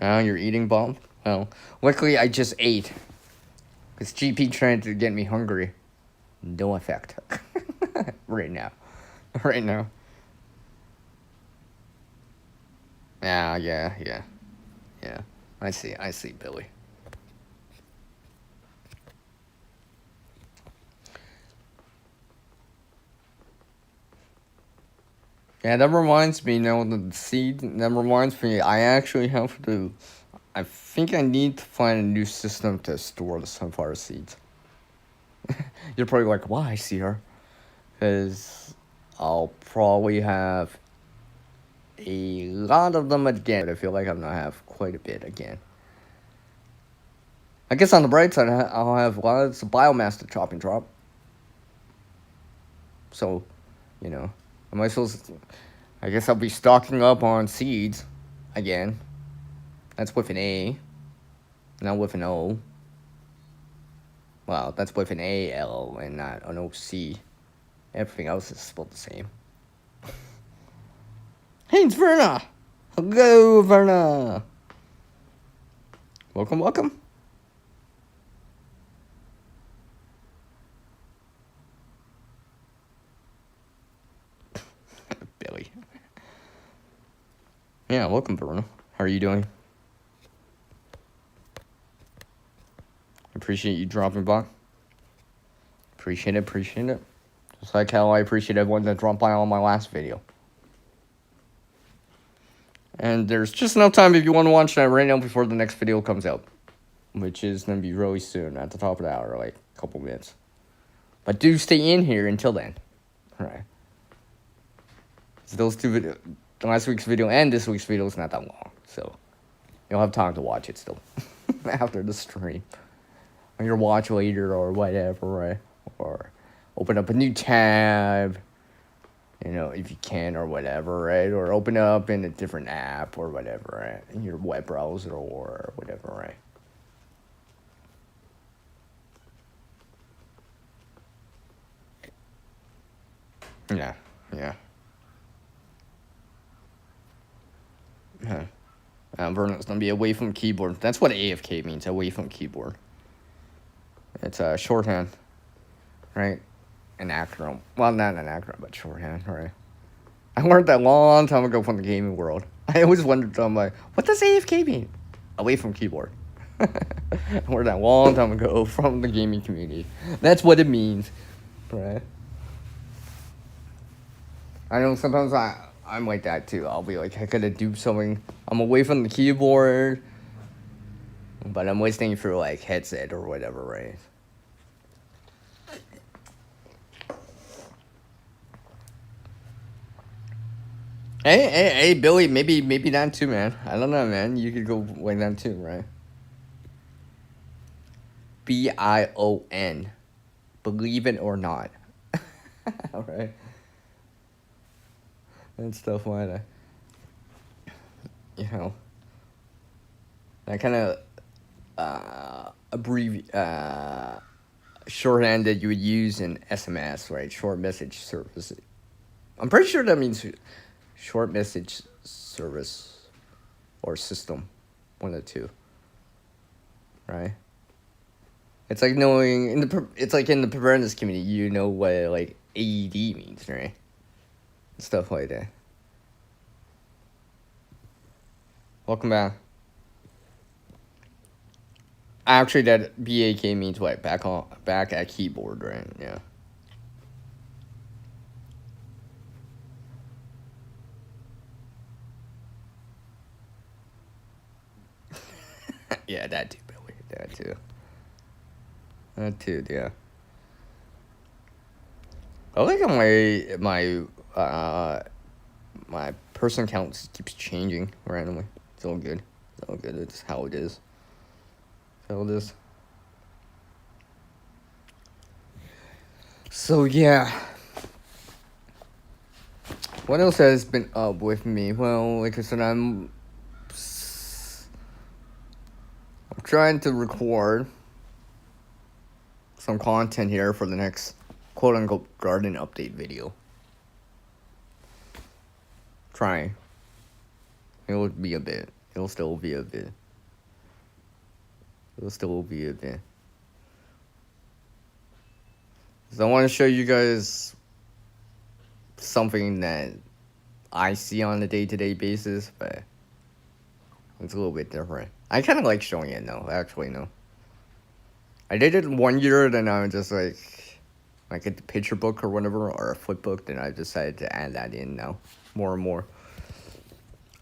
Oh, you're eating, Bob? Well, luckily I just ate. Because GP tried to get me hungry. No effect. Right now. Right now. Yeah. I see, Billy. Yeah, that reminds me, the seed, that reminds me, I actually have to, I think I need to find a new system to store the sunflower seeds. You're probably like, why, CR? Because I'll probably have a lot of them again, but I feel like I'm gonna have quite a bit again. I guess on the bright side, I'll have lots of biomass to chop and drop. So, I guess I'll be stocking up on seeds again. That's with an A, not with an O. Well, that's with an A-L and not an O-C. Everything else is spelled the same. Hey, it's Verna! Hello, Verna! Welcome, welcome. Billy. Yeah, welcome, Bruno. How are you doing? Appreciate you dropping by. Appreciate it. Just like how I appreciate everyone that dropped by on my last video. And there's just enough time if you want to watch that right now before the next video comes out. Which is going to be really soon, at the top of the hour, like a couple minutes. But do stay in here until then. Alright. So those two videos, last week's video and this week's video is not that long. So you'll have time to watch it still. After the stream. On your watch later or whatever, right? Or open up a new tab, you know, if you can or whatever, right? Or open up in a different app or whatever, right? In your web browser or whatever, right? Yeah. Vernon's gonna be away from keyboard. That's what AFK means, away from keyboard. It's a shorthand, right? An acronym. Well, not an acronym, but shorthand, right? I learned that a long time ago from the gaming world. I always wondered, I'm like, what does AFK mean? Away from keyboard. I learned that a long time ago from the gaming community. That's what it means, right? I know sometimes I'm like that too. I'll be like, I gotta do something. I'm away from the keyboard, but I'm listening through like headset or whatever, right? Hey, Billy, maybe that too, man. I don't know, man. You could go like that too, right? BION. Believe it or not. Alright. And stuff like that. You know. That kind of shorthand that you would use in SMS, right? Short message service. I'm pretty sure that means short message service or system, one of the two, right? It's like knowing it's like in the preparedness community, you know what like AED means, right? Stuff like that. Welcome back. Actually, that BAK means what? Back at keyboard, right? Yeah. Yeah, that too, Billy. That too, yeah. I think my person count keeps changing randomly. It's all good. It's how it is. So yeah. What else has been up with me? Well, like I said, I'm trying to record some content here for the next quote-unquote garden update video. Trying. It'll still be a bit. So I want to show you guys something that I see on a day-to-day basis, but it's a little bit different. I kind of like showing it now, actually, no. I did it 1 year, then I was just like a picture book or whatever, or a flip book, then I decided to add that in now, more and more.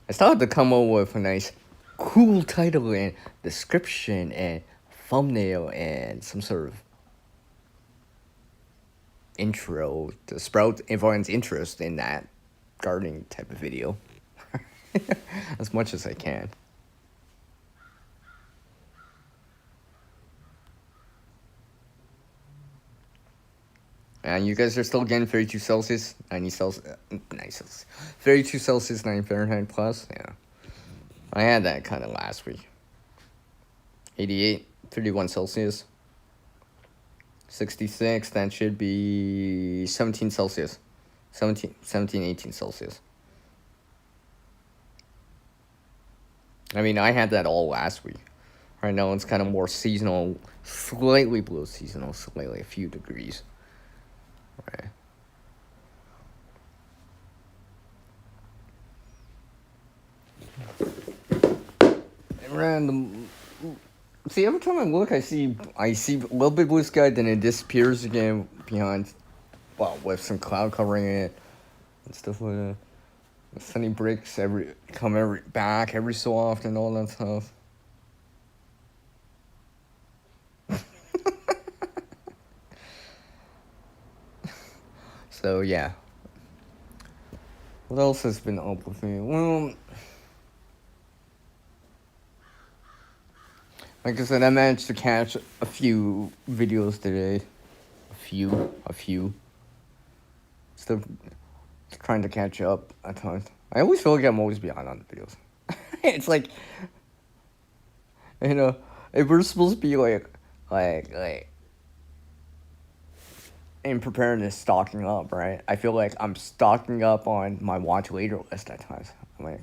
I still have to come up with a nice, cool title and description and thumbnail and some sort of intro to sprout everyone's interest in that gardening type of video. As much as I can. And you guys are still getting 32 Celsius, 90 Celsius, 32 Celsius, 9 Fahrenheit plus. Yeah, I had that kind of last week. 88, 31 Celsius, 66. That should be 17 Celsius, 17, 18 Celsius. I mean, I had that all last week. Right now it's kind of more seasonal, slightly below seasonal, slightly a few degrees. Right. And random. See, every time I look, I see a little bit blue sky, then it disappears again behind, well, with some cloud covering it and stuff like that. The sunny breaks come back every so often, all that stuff. So yeah. What else has been up with me? Well, like I said, I managed to catch a few videos today. A few. Still trying to catch up at times. I always feel like I'm always behind on the videos. It's like, you know, if we're supposed to be like, in preparedness, stocking up, right? I feel like I'm stocking up on my watch later list at times. I'm like,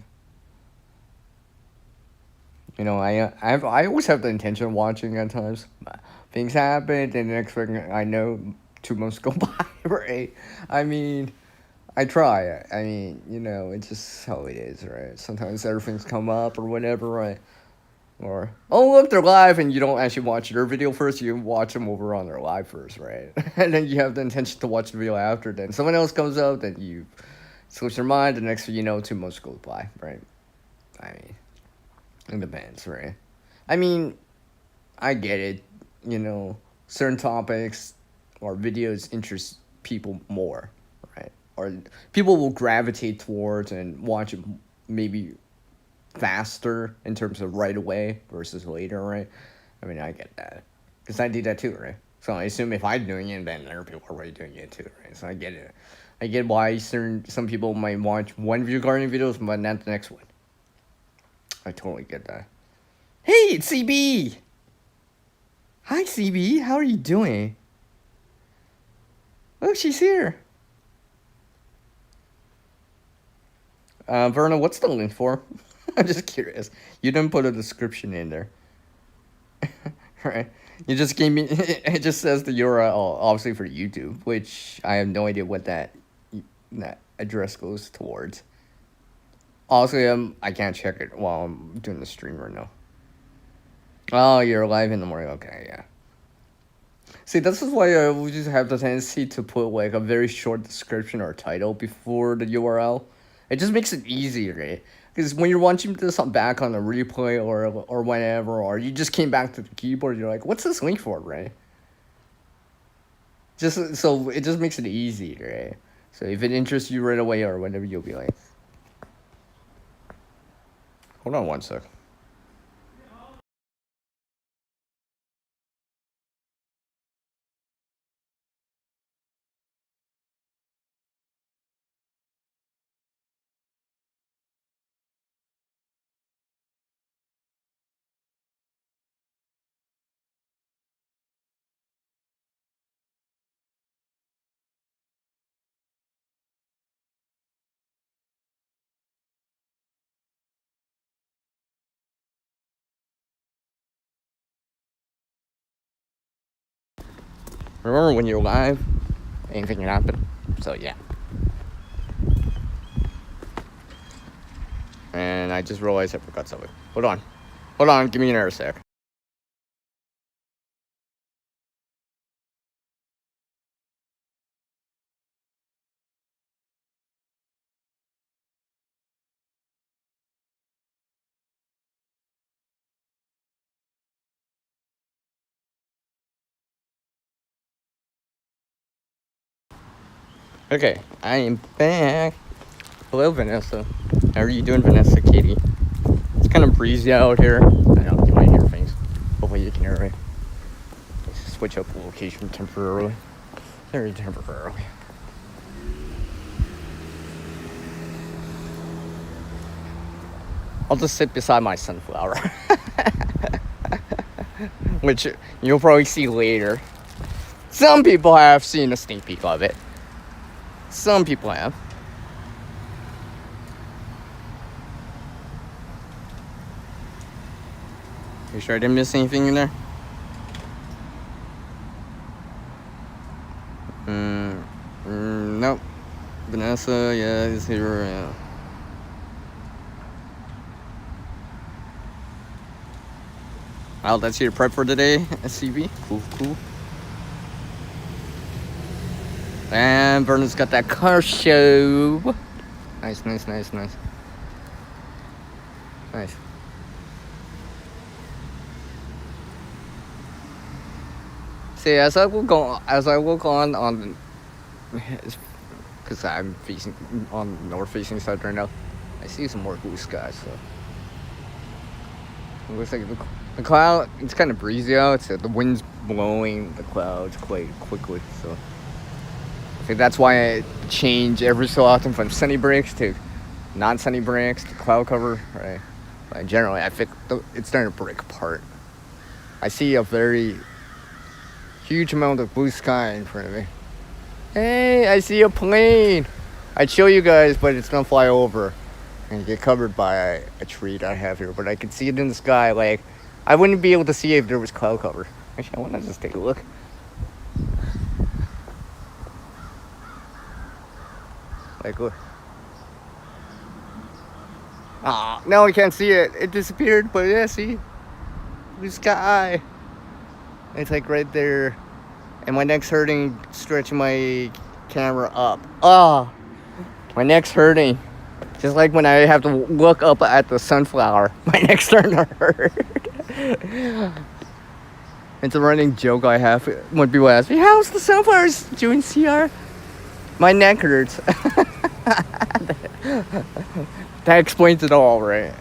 you know, I always have the intention of watching at times. But things happen, and the next thing I know, 2 months go by, right? I mean, I try. I mean, you know, it's just how it is, right? Sometimes everything's come up or whatever, right? Or, oh, look, they're live, and you don't actually watch their video first. You watch them over on their live first, right? And then you have the intention to watch the video after. Then someone else comes out, then you switch your mind. The next thing you know, 2 months goes by, right? I mean, it depends, right? I mean, I get it. You know, certain topics or videos interest people more, right? Or people will gravitate towards and watch it maybe faster in terms of right away versus later, right? I mean, I get that. Because I do that too, right? So I assume if I'm doing it, then other people are already doing it too, right? So I get it. I get why some people might watch one view gardening videos, but not the next one. I totally get that. Hey, it's CB! Hi, CB. How are you doing? Oh, she's here. Verna, what's the link for? I'm just curious. You didn't put a description in there. Right? You just gave me. It just says the URL, obviously for YouTube, which I have no idea what that address goes towards. Also, I can't check it while I'm doing the stream right now. Oh, you're live in the morning. Okay, yeah. See, this is why I always just have the tendency to put like a very short description or title before the URL. It just makes it easier, right? Because when you're watching this back on a replay or whatever, or you just came back to the keyboard, you're like, what's this link for, right? Just so it just makes it easy, right? So if it interests you right away or whatever, you'll be like, hold on one sec. Remember when you're live, anything can happen. So yeah. And I just realized I forgot something. Hold on, give me another sec. Okay, I am back. Hello, Vanessa. How are you doing, Vanessa, Katie? It's kind of breezy out here. I know you might hear things. Hopefully you can hear it. Let's switch up the location temporarily. Very temporarily. I'll just sit beside my sunflower. Which you'll probably see later. Some people have seen a sneak peek of it. Some people have. You sure I didn't miss anything in there? Nope. Vanessa, yeah, is here, yeah. Well, that's your prep for today, SCB. Cool. And Vernon's got that car show. Nice. See, as I walk on, because I'm facing on the north-facing side right now, I see some more blue skies. So it looks like the cloud. It's kind of breezy out. So the wind's blowing the clouds quite quickly. So I think that's why I change every so often from sunny breaks to non-sunny breaks to cloud cover. Right. But generally, I think it's starting to break apart. I see a very huge amount of blue sky in front of me. Hey, I see a plane. I'd show you guys, but it's gonna fly over and get covered by a tree that I have here. But I can see it in the sky. Like, I wouldn't be able to see it if there was cloud cover. Actually, I want to just take a look. Like, look. Ah, no, I can't see it. It disappeared. But yeah, see, blue sky. It's like right there. And my neck's hurting, stretching my camera up. Oh, my neck's hurting. Just like when I have to look up at the sunflower, my neck's starting to hurt. It's a running joke I have when people ask me, how's the sunflowers doing, CR? My neck hurts. That explains it all, right?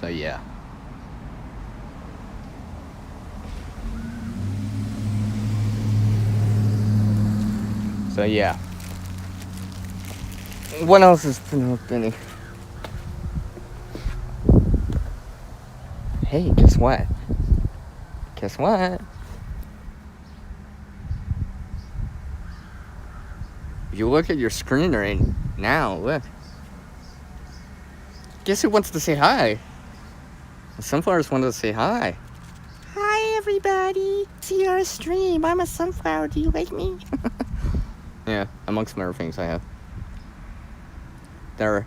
So yeah. What else is happening? Hey, guess what? If you look at your screen right now, look. Guess who wants to say hi? The sunflowers wanted to say hi. Hi, everybody. See our stream. I'm a sunflower. Do you like me? Yeah, amongst other things I have. They're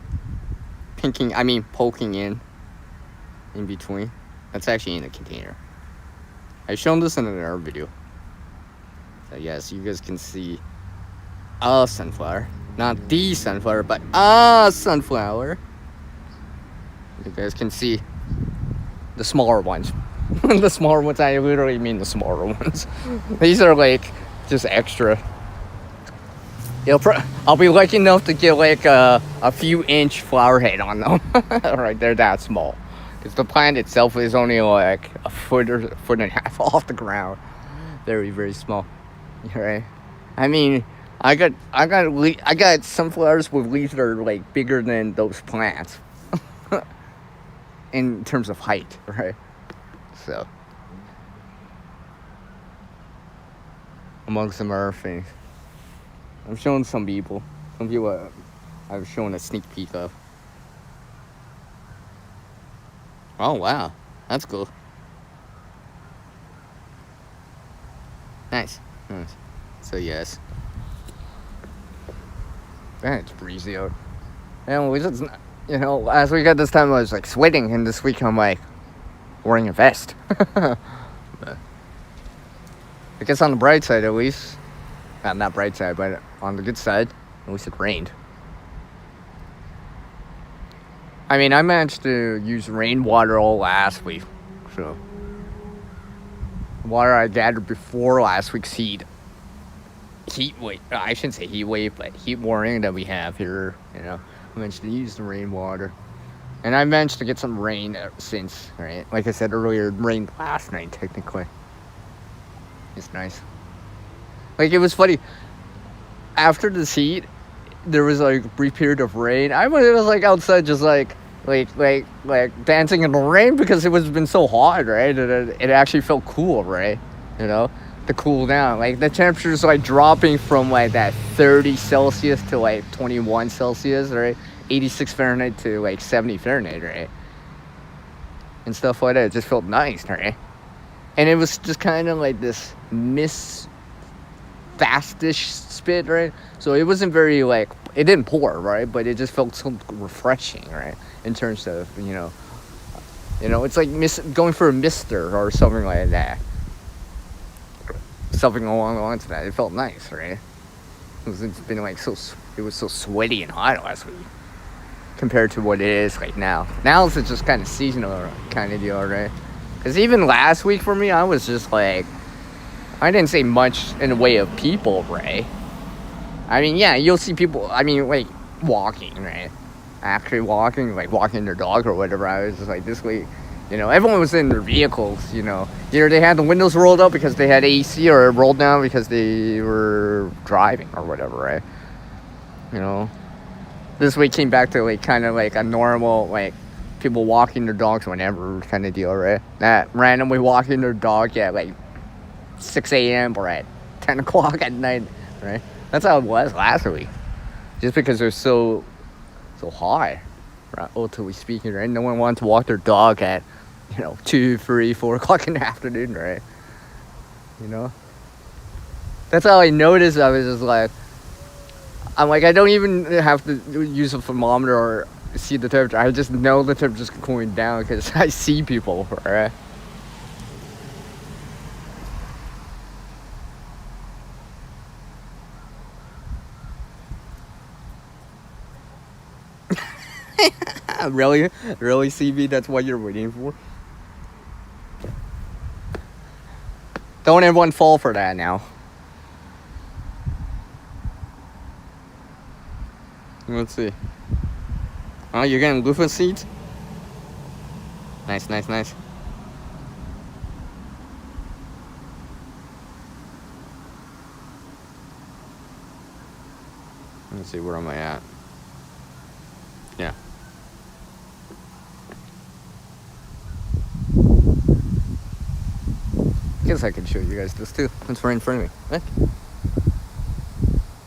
poking in between. That's actually in a container. I've shown this in another video. So yes, you guys can see a sunflower. Not the sunflower, but a sunflower. You guys can see the smaller ones. The smaller ones, I literally mean the smaller ones. These are like just extra. I'll be lucky enough to get like a few inch flower head on them. Right, they're that small. Because the plant itself is only like a foot and a half off the ground. Very, very small. Right? I mean, I got sunflowers with leaves that are like bigger than those plants. In terms of height, right? So, amongst some other things, I've shown some people I've shown a sneak peek of. Oh wow, that's cool. Nice. So yes, it's breezy out. And we just, last week at this time I was like sweating, and this week I'm like wearing a vest. But I guess on the bright side, at least, not bright side, but on the good side, at least it rained. I mean, I managed to use rainwater all last week, so water I gathered before last week's heat wave. I shouldn't say heat wave, but heat warning that we have here. I managed to use the rainwater, and I managed to get some rain since. Right, like I said earlier, it rained last night technically. It's nice. Like, it was funny. After this heat, there was like a brief period of rain. I was like outside just like dancing in the rain because it was been so hot, right? It actually felt cool, right? to cool down. Like the temperature's like dropping from like that 30 Celsius to like 21 Celsius, right? 86 Fahrenheit to like 70 Fahrenheit, right? And stuff like that. It just felt nice, right? And it was just kind of like this fastish spit, right? So it wasn't very like, it didn't pour, right? But it just felt so refreshing, right? In terms of, it's like going for a mister or something like that. Something along the lines of that. It felt nice, right? It's been like it was so sweaty and hot last week compared to what it is like now. Now it's just kind of seasonal kind of deal, right? Because even last week for me, I was just like, I didn't say much in the way of people, right? I mean, yeah, you'll see people, like walking, right? Actually walking, like walking their dog or whatever. I was just like, this week, everyone was in their vehicles, Either they had the windows rolled up because they had AC or rolled down because they were driving or whatever, right? This week came back to like kind of like a normal, like people walking their dogs whenever kind of deal, right? That randomly walking their dog at like 6 a.m. or at 10 o'clock at night, right? That's how it was last week. Just because it was so hot, right? Relatively speaking, right? No one wanted to walk their dog at 2, 3, 4 o'clock in the afternoon, right? That's how I noticed. I was just like, I don't even have to use a thermometer or see the temperature. I just know the temperature's cooling down because I see people, right? Really, CB? That's what you're waiting for? Don't everyone fall for that now. Let's see. Oh, you're getting loofah seats? Nice. Let's see, where am I at? Yeah. Guess I can show you guys this too. It's right in front of me. Look.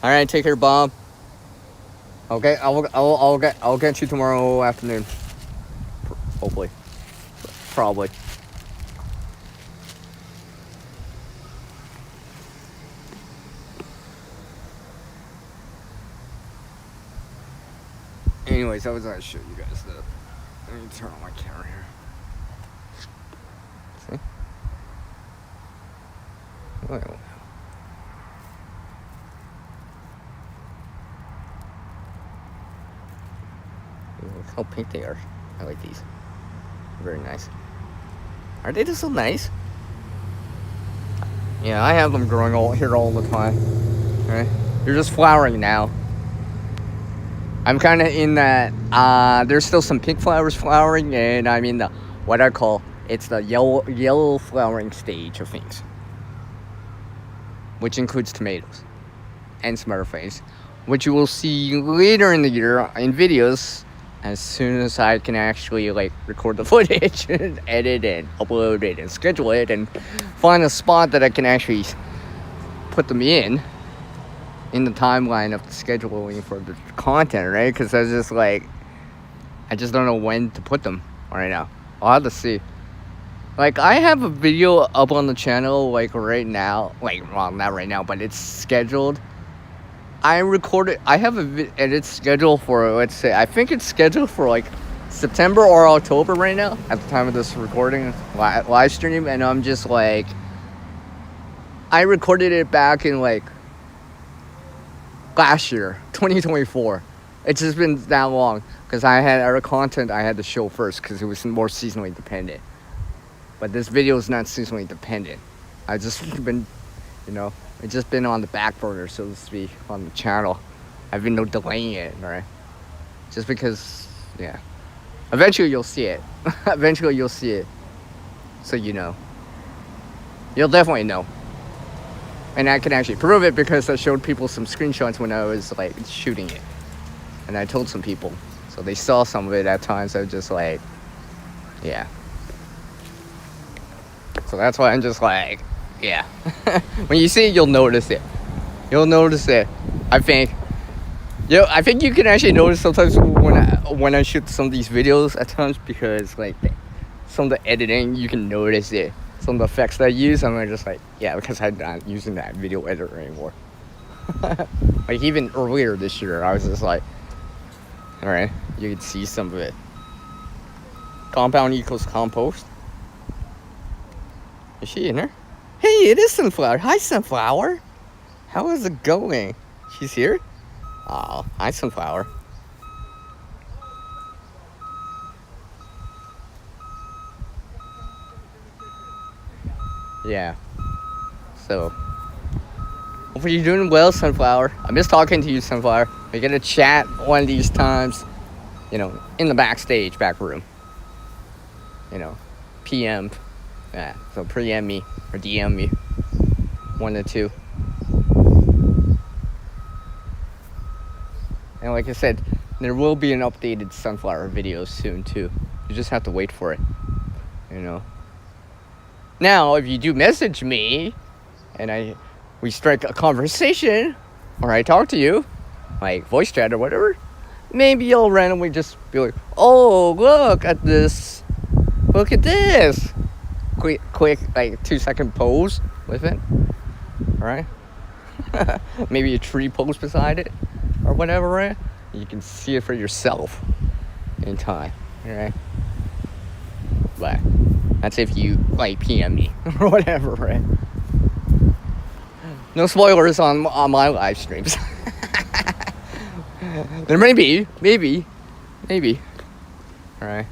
All right, take care, Bob. Okay, I'll get you tomorrow afternoon. Hopefully, probably. Anyways, I was gonna show you guys the. Let me turn on my camera here. See? Look how pink they are. I like these. Very nice. Are they just so nice? Yeah, I have them growing here all the time. Right? They're just flowering now. I'm kind of in that. There's still some pink flowers flowering, and I'm in the what I call it's the yellow flowering stage of things, which includes tomatoes and some other things, which you will see later in the year in videos. As soon as I can actually like record the footage and edit and upload it and schedule it and find a spot that I can actually put them in the timeline of the scheduling for the content, right? Because I was just like, I just don't know when to put them right now. I'll have to see. Like, I have a video up on the channel like right now, well, not right now, but it's scheduled. I have and it's scheduled for, let's say, I think it's scheduled for like September or October right now at the time of this recording, live stream. And I'm just like, I recorded it back in like last year, 2024. It's just been that long because I had other content I had to show first because it was more seasonally dependent. But this video is not seasonally dependent. I just been, it's just been on the back burner, so to speak, on the channel. I've been delaying it, right? Just because, yeah. Eventually you'll see it. Eventually you'll see it. So you know. You'll definitely know. And I can actually prove it because I showed people some screenshots when I was like shooting it. And I told some people. So they saw some of it at times. I was just like, yeah. So that's why I'm just like, yeah. When you see it, you'll notice it. You'll notice it. I think. I think you can actually notice sometimes when I shoot some of these videos at times, because like some of the editing, you can notice it. Some of the effects that I use, I'm just like, yeah, because I'm not using that video editor anymore. Like even earlier this year, I was just like, all right, you can see some of it. Compound equals compost. Is she in there? Hey, it is Sunflower. Hi, Sunflower. How is it going? She's here? Oh, hi, Sunflower. Yeah. So, hopefully you're doing well, Sunflower. I miss talking to you, Sunflower. We're gonna chat one of these times, in the back room. PM. Yeah, so PM me or DM me. One or two. And like I said, there will be an updated Sunflower video soon too. You just have to wait for it. Now, if you do message me, and we strike a conversation, or I talk to you, like voice chat or whatever, maybe I'll randomly just be like, oh, look at this. Look at this. Quick, like 2-second pose with it. Right? Maybe a tree pose beside it. Or whatever, right? You can see it for yourself in time. Right? But that's if you like PM me or whatever, right? No spoilers on my live streams. There may be, maybe. All right.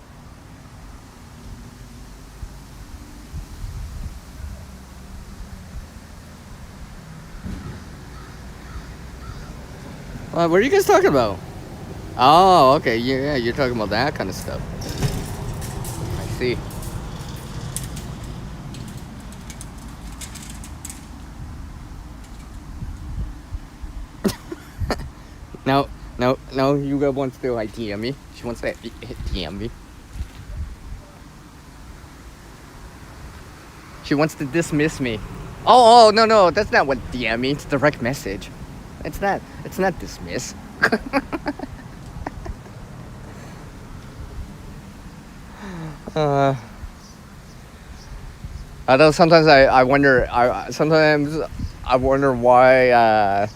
What are you guys talking about? Oh, okay. Yeah, you're talking about that kind of stuff. I see. No, you got wants to like DM me. She wants to DM me. She wants to dismiss me. Oh, no, that's not what DM means. Direct message. It's not dismiss. Although sometimes I wonder why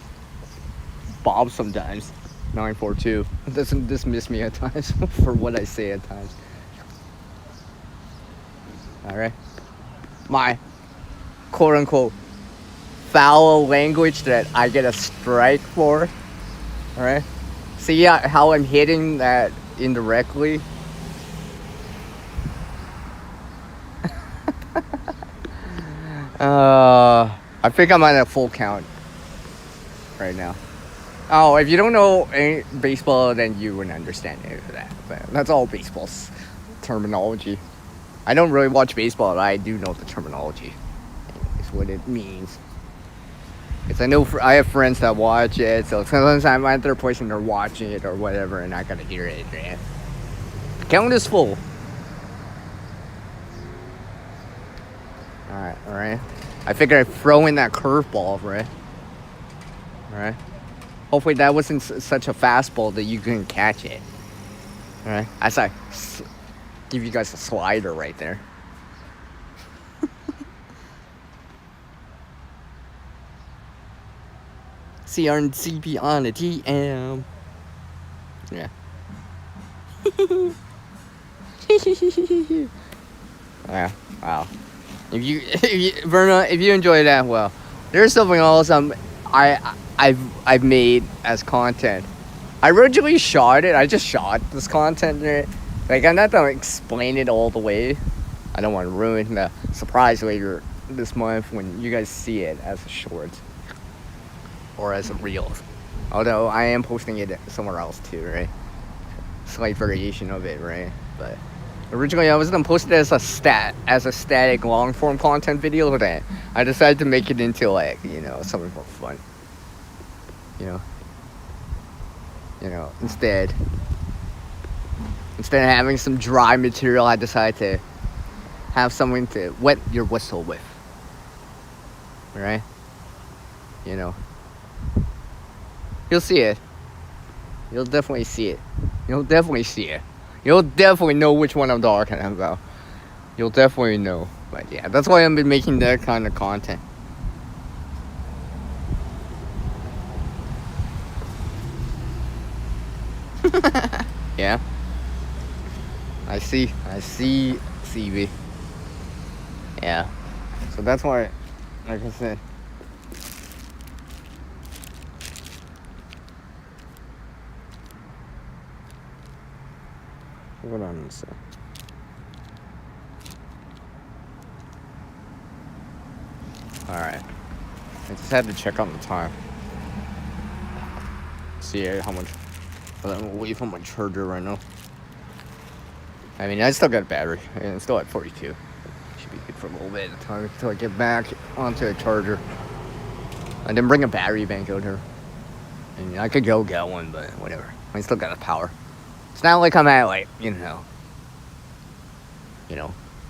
Bob sometimes 942 doesn't dismiss me at times for what I say at times. All right, my quote unquote foul language that I get a strike for. All right, see how I'm hitting that indirectly. I think I'm on a full count right now. Oh, if you don't know any baseball, then you wouldn't understand any of that. But that's all baseball's terminology. I don't really watch baseball, but I do know the terminology. It's what it means. Because I know I have friends that watch it, so sometimes I'm at their place and they're watching it or whatever, and I gotta hear it, man. Count is full. Alright. I figured I'd throw in that curveball, right? Alright. Hopefully that wasn't such a fastball that you couldn't catch it. Alright. As I give you guys a slider right there. CRCP on the TM. Yeah. Yeah. Wow. Verna, if you enjoy that, well, there's something else I've made as content. I originally shot it. I just shot this content. Like, I'm not gonna explain it all the way. I don't want to ruin the surprise later this month when you guys see it as a short or as a reel. Although I am posting it somewhere else too, right? Slight variation of it, right? But originally I was gonna post it as a static long form content video, but I decided to make it into like, something more fun. Instead of having some dry material, I decided to have something to wet your whistle with. right? You know, you'll see it. You'll definitely see it. You'll definitely see it. You'll definitely know which one I'm talking about. You'll definitely know. But yeah, that's why I've been making that kind of content. Yeah. I see, CV. Yeah. So that's why, like I said. Hold on a sec. Alright. I just had to check on the time. See how much. I'm away from my charger right now. I mean, I still got a battery. And it's still at 42. Should be good for a little bit of time until I get back onto a charger. I didn't bring a battery bank out here. And I could go get one, but whatever. I still got a power. It's not like I'm at, like, you know,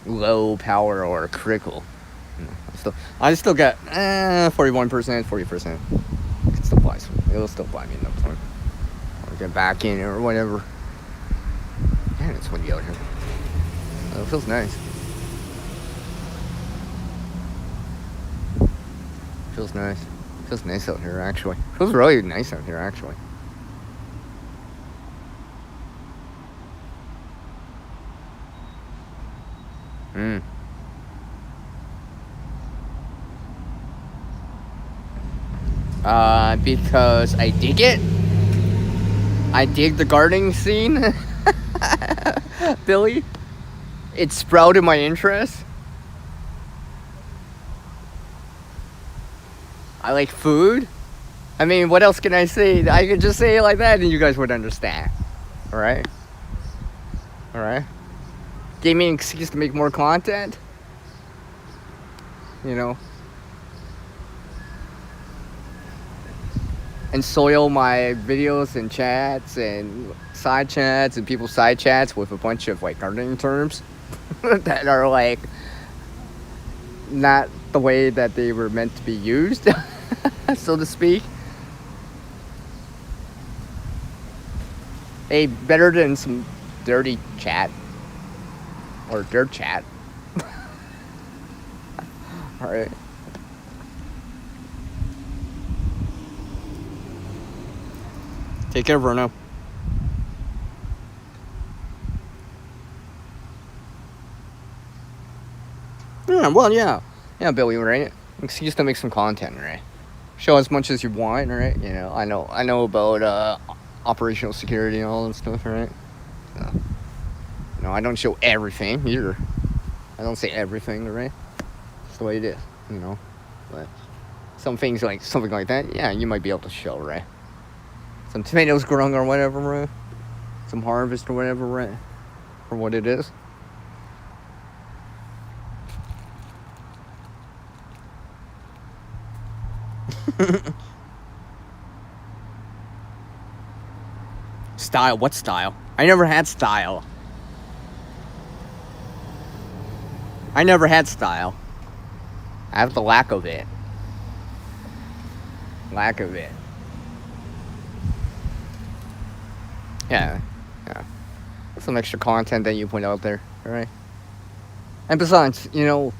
low power or critical. I still got 41%, 40%. It still buys. It'll still buy me enough time. Or get back in or whatever. Man, it's windy out here. It feels nice. Feels nice. Feels nice out here, actually. Feels really nice out here, actually. Because I dig it. I dig the gardening scene. Billy. It sprouted my interest. I like food. I mean, what else can I say? I could just say it like that and you guys would understand. Alright? Alright? Gave me an excuse to make more content. You know? And soil my videos and chats and side chats and people's side chats with a bunch of like gardening terms that are like not the way that they were meant to be used, so to speak. Hey, better than some dirty chat or dirt chat. All right. Take care, Bruno. Yeah, well, yeah. Yeah, Billy, right? Excuse to make some content, right? Show as much as you want, right? You know, I know about operational security and all that stuff, right? No, I don't show everything either. I don't say everything, right? That's the way it is, you know? But some things like something like that, yeah, you might be able to show, right? Some tomatoes growing or whatever, right? Some harvest or whatever, right? For what it is. Style? What style? I never had style. I never had style. I have the lack of it. Lack of it. Yeah. Some extra content that you put out there, right? And besides, you know,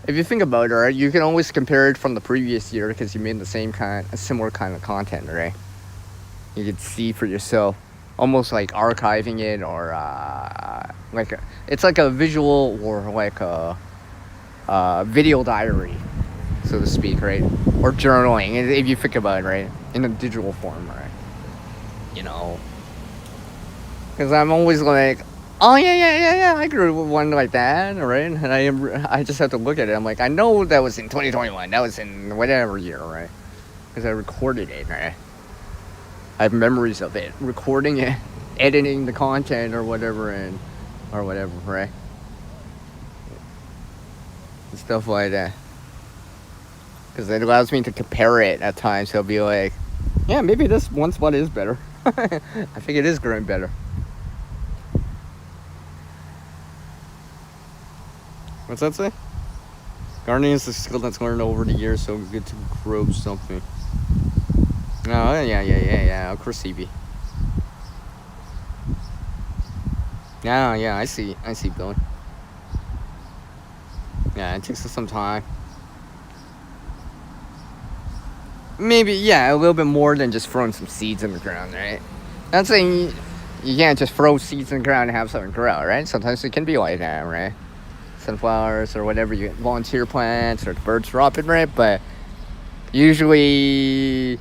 if you think about it, right, you can always compare it from the previous year because you made a similar kind of content, right? You could see for yourself, almost like archiving it or it's like a visual or like a video diary, so to speak, right? Or journaling, if you think about it, right? In a digital form, right? You know, because I'm always like, oh yeah, I grew one like that, right? And I just have to look at it. I'm like, I know that was in 2021. That was in whatever year, right? Because I recorded it, right? I have memories of it, recording it, editing the content or whatever, right? And stuff like that. Because it allows me to compare it at times. So I'll be like, yeah, maybe this one spot is better. I think it is growing better. What's that say? Gardening is a skill that's learned over the years, so good to grow something. Oh, yeah. Of course, CB. Yeah, I see, Billy. Yeah, it takes us some time. Maybe, yeah, a little bit more than just throwing some seeds in the ground, right? I'm saying you can't just throw seeds in the ground and have something grow, right? Sometimes it can be like that, right? Sunflowers or whatever, you get volunteer plants or the birds drop it, right? But usually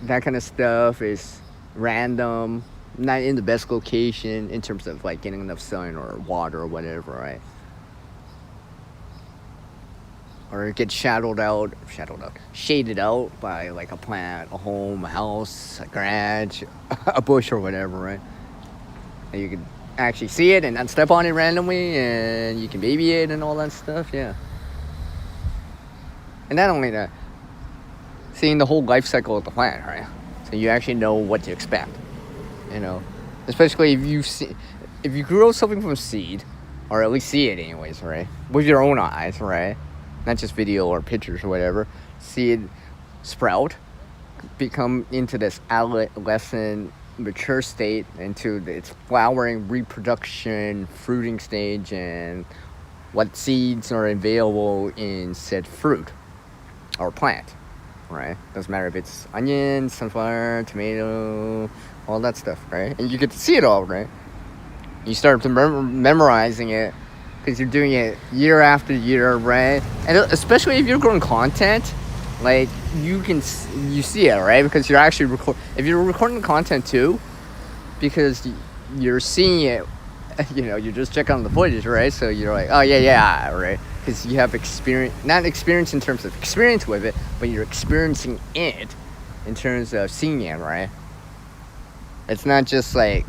that kind of stuff is random, not in the best location in terms of like getting enough sun or water or whatever, right? Or it gets shaded out by like a plant, a home, a house, a garage, a bush or whatever, right? And you can actually see it and step on it randomly, and you can baby it and all that stuff, yeah. And not only that, seeing the whole life cycle of the plant, right? So you actually know what to expect, you know. Especially if you grow something from seed, or at least see it anyways, right? With your own eyes, right? Not just video or pictures or whatever. See it sprout, become into this adolescent mature state, into its flowering, reproduction, fruiting stage, and what seeds are available in said fruit or plant, right? Doesn't matter if it's onion, sunflower, tomato, all that stuff, right? And you get to see it all, right? You start to memorizing it because you're doing it year after year, right? And especially if you're growing content, like you see it, right? Because you're actually if you're recording content too, because you're seeing it, you're just checking on the footage, right? So you're like, oh yeah, right? Because you have not experience in terms of experience with it, but you're experiencing it in terms of seeing it, right? It's not just like,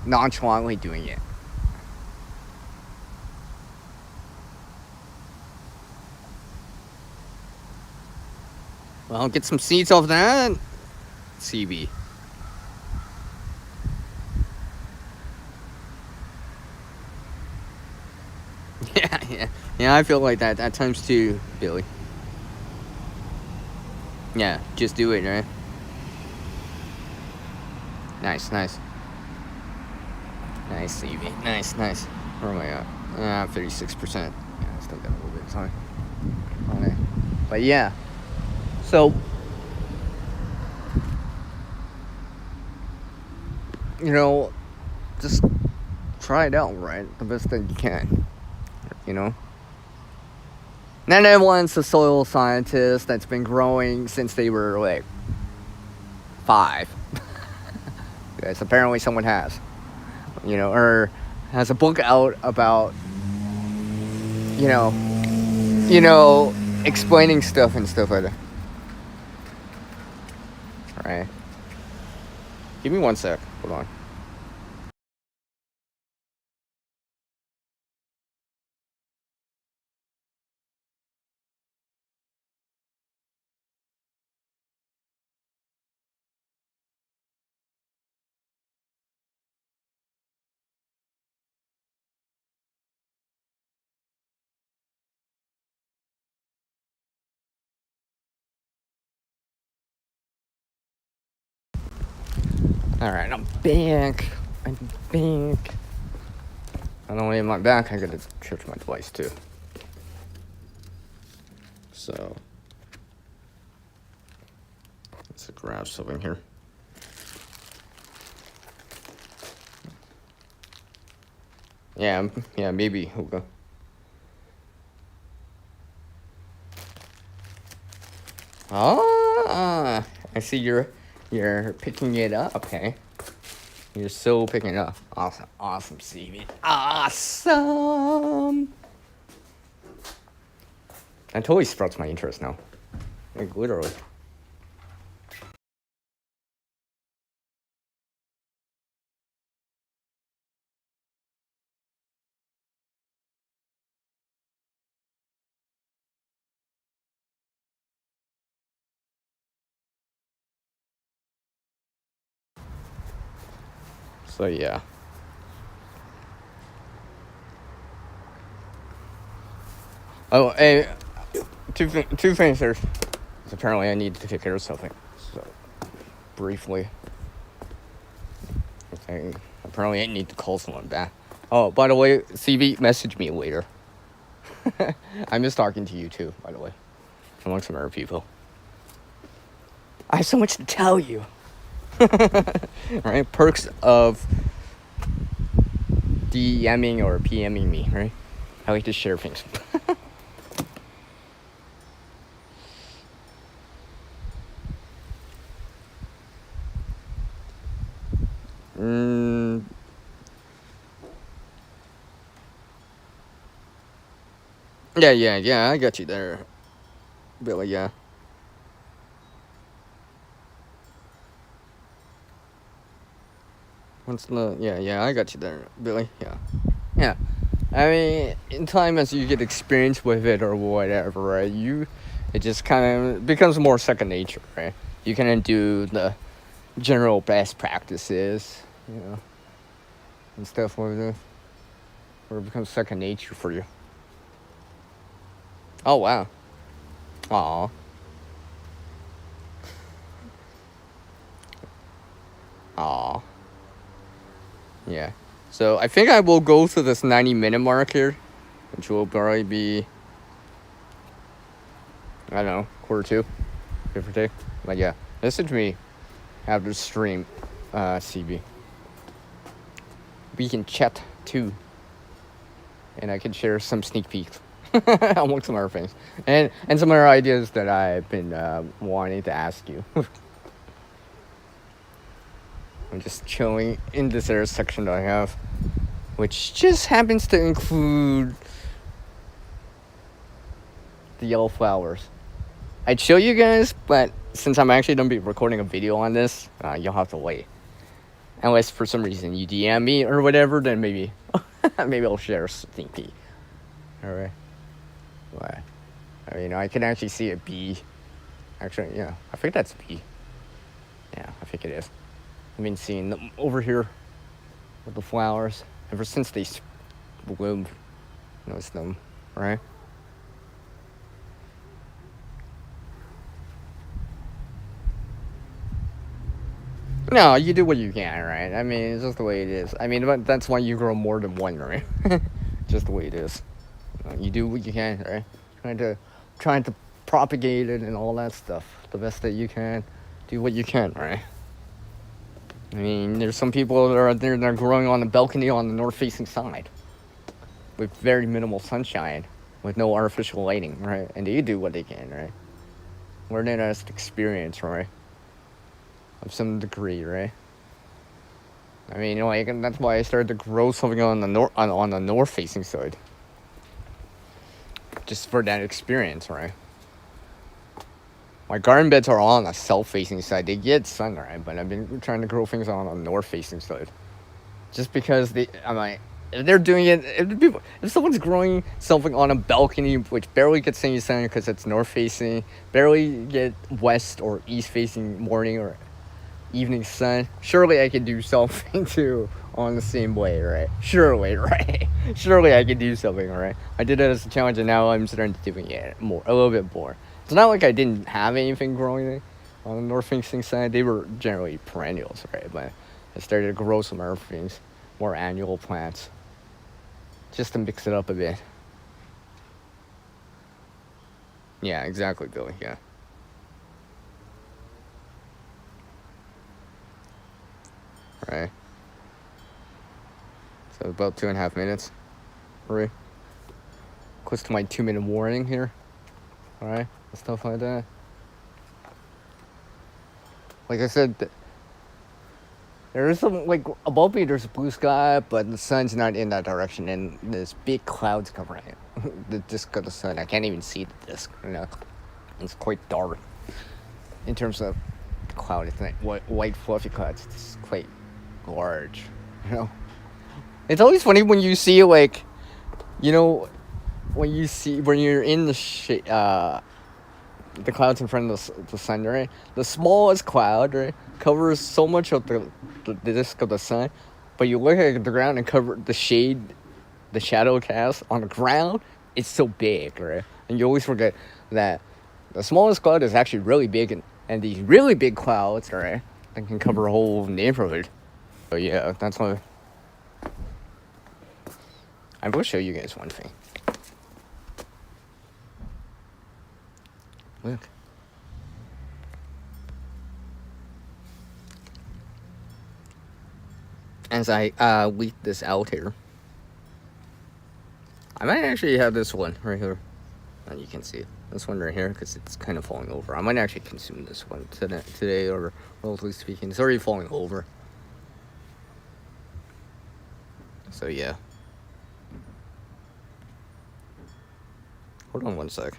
nonchalantly doing it. Well, get some seeds off that, CB. Yeah. I feel like that at times too, Billy. Yeah, just do it, right? Nice. Nice, CB. Nice. Where am I at? 36%. Yeah, I still got a little bit of time on it. But yeah. So, just try it out, right? The best that you can, Not everyone's a soil scientist that's been growing since they were like 5. Yes, apparently someone has, or has a book out about, you know, explaining stuff and stuff like that. All right. Give me 1 sec. Hold on. All right, I'm back. Not only am I back, I gotta charge my device too. So let's grab something here. Yeah, maybe we'll go. Ah, I see you're picking it up. Okay, you're so picking it up. Awesome, Steven. Awesome. That totally sparks my interest now. Like literally. So yeah. Oh, hey, two things there. Apparently, I need to take care of something. So, briefly, apparently, I need to call someone back. Oh, by the way, CB, message me later. I miss talking to you too, by the way, among some other people. I have so much to tell you. Right? Perks of DMing or PMing me, right? I like to share things. Yeah, I got you there, Billy, yeah. Yeah, I got you there, Billy, yeah. Yeah. I mean, in time as you get experience with it or whatever, right, it just kind of becomes more second nature, right? You kind of do the general best practices, and stuff like that, where it becomes second nature for you. Oh, wow. Aw. Aw. Yeah. So I think I will go to this 90-minute mark here, which will probably be, I don't know, quarter two, give or take. But yeah, message me after the stream, CB. We can chat too, and I can share some sneak peeks among some other things, and some other ideas that I've been wanting to ask you. I'm just chilling in this area section that I have, which just happens to include the yellow flowers. I'd show you guys, but since I'm actually going to be recording a video on this, you'll have to wait. Unless for some reason you DM me or whatever, then maybe I'll share a sneak peek. Alright. What? I mean, I can actually see a bee. Actually, yeah, I think that's a bee. Yeah, I think it is. I've been seeing them over here with the flowers ever since they bloomed. Notice them, right? No, you do what you can, right? I mean, it's just the way it is. I mean, that's why you grow more than one, right? Just the way it is. You do what you can, right? Trying to propagate it and all that stuff the best that you can. Do what you can, right? I mean, there's some people that are out there that are growing on the balcony on the north-facing side with very minimal sunshine, with no artificial lighting, right? And they do what they can, right? Learning as experience, right? Of some degree, right? I mean, and that's why I started to grow something on the north-facing side, just for that experience, right? My garden beds are all on the south-facing side. They get sun, right? But I've been trying to grow things on the north-facing side, just because if they're doing it, if someone's growing something on a balcony which barely gets any sun because it's north-facing, barely get west or east-facing morning or evening sun, surely I could do something too on the same way, right? Surely, right? Surely I could do something, right? I did it as a challenge, and now I'm starting to do it a little bit more. It's not like I didn't have anything growing on the north-facing side. They were generally perennials, right? But I started to grow some other things, more annual plants, just to mix it up a bit. Yeah, exactly, Billy, yeah. Right. So about 2.5 minutes. Right. Close to my 2-minute warning here. Alright. Stuff like that. Like I said, there is some, above me there's a blue sky, but the sun's not in that direction, and there's big clouds covering it. The disk of the sun. I can't even see the disk, It's quite dark. In terms of the cloud, it's like white fluffy clouds. It's quite large, It's always funny when you see, when you're in the clouds in front of the sun, right? The smallest cloud, right, covers so much of the disk of the sun, but you look at the ground and cover the shadow cast on the ground it's so big, right? And you always forget that the smallest cloud is actually really big, and these really big clouds, right, that can cover a whole neighborhood. So yeah, that's why I will show you guys one thing. Look. As I leak this out here, I might actually have this one right here, and you can see it. This one right here, because it's kind of falling over. I might actually consume this one today, or relatively speaking, it's already falling over. So yeah. Hold on one sec.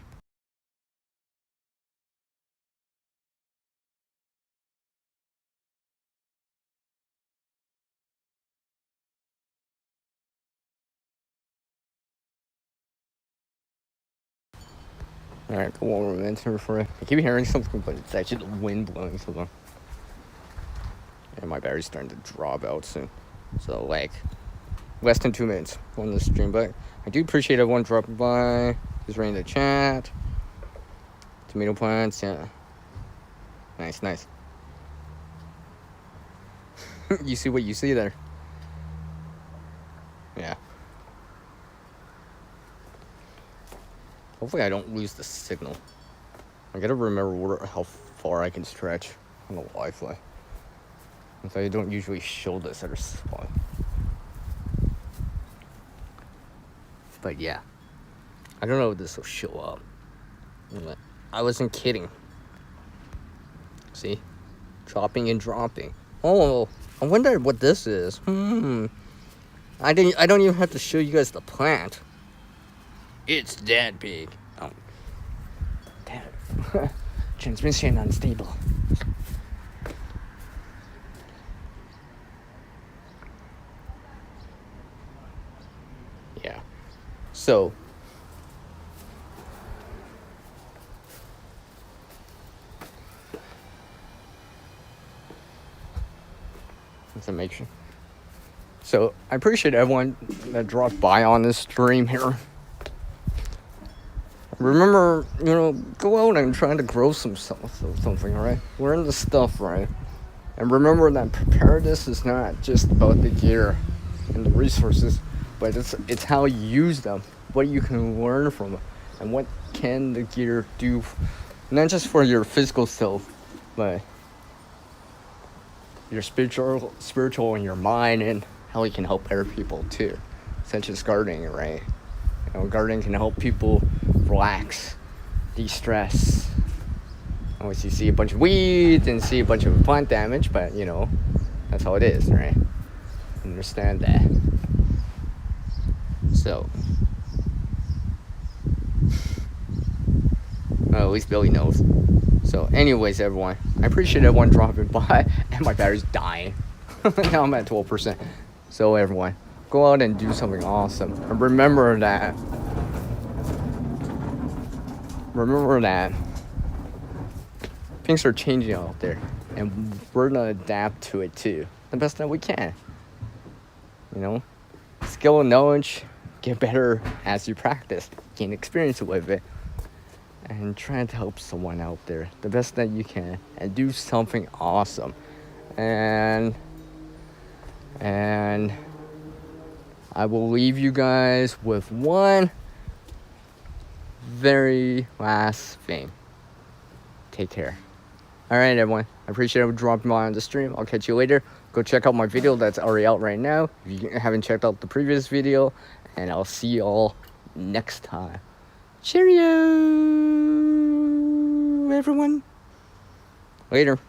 Alright, go one minute for it. I keep hearing something, but it's actually the wind blowing so long. And my battery's starting to drop out soon. So, like, less than 2 minutes on this stream. But I do appreciate everyone dropping by, just reading the chat. Tomato plants, yeah. Nice. You see what you see there. Yeah. Hopefully I don't lose the signal. I gotta remember how far I can stretch on the Wi-Fi. So I don't usually show this at a spot. But yeah. I don't know if this will show up. But I wasn't kidding. See? Chopping and dropping. Oh, I wonder what this is. I don't even have to show you guys the plant. It's that big. Oh. Damn it. Transmission unstable. Yeah. So. Let's make sure. So, I appreciate everyone that dropped by on this stream here. Remember, go out and try to grow something, right? Learn the stuff, right? And remember that preparedness is not just about the gear and the resources, but it's how you use them, what you can learn from it, and what can the gear do, not just for your physical self, but your spiritual and your mind, and how it can help other people too, such as gardening, right? Gardening can help people relax, de-stress. Always you see a bunch of weeds and see a bunch of plant damage, but that's how it is, right? Understand that. So, well, at least Billy knows. So, anyways, everyone, I appreciate everyone dropping by, and my battery's dying. Now I'm at 12%. So, everyone, go out and do something awesome. And remember that things are changing out there, and we're gonna adapt to it too, the best that we can. Skill and knowledge get better as you practice, gain experience with it, and try to help someone out there the best that you can, and do something awesome. And I will leave you guys with one very last thing. Take care. Alright, everyone. I appreciate everyone dropping by on the stream. I'll catch you later. Go check out my video that's already out right now if you haven't checked out the previous video. And I'll see you all next time. Cheerio, everyone. Later.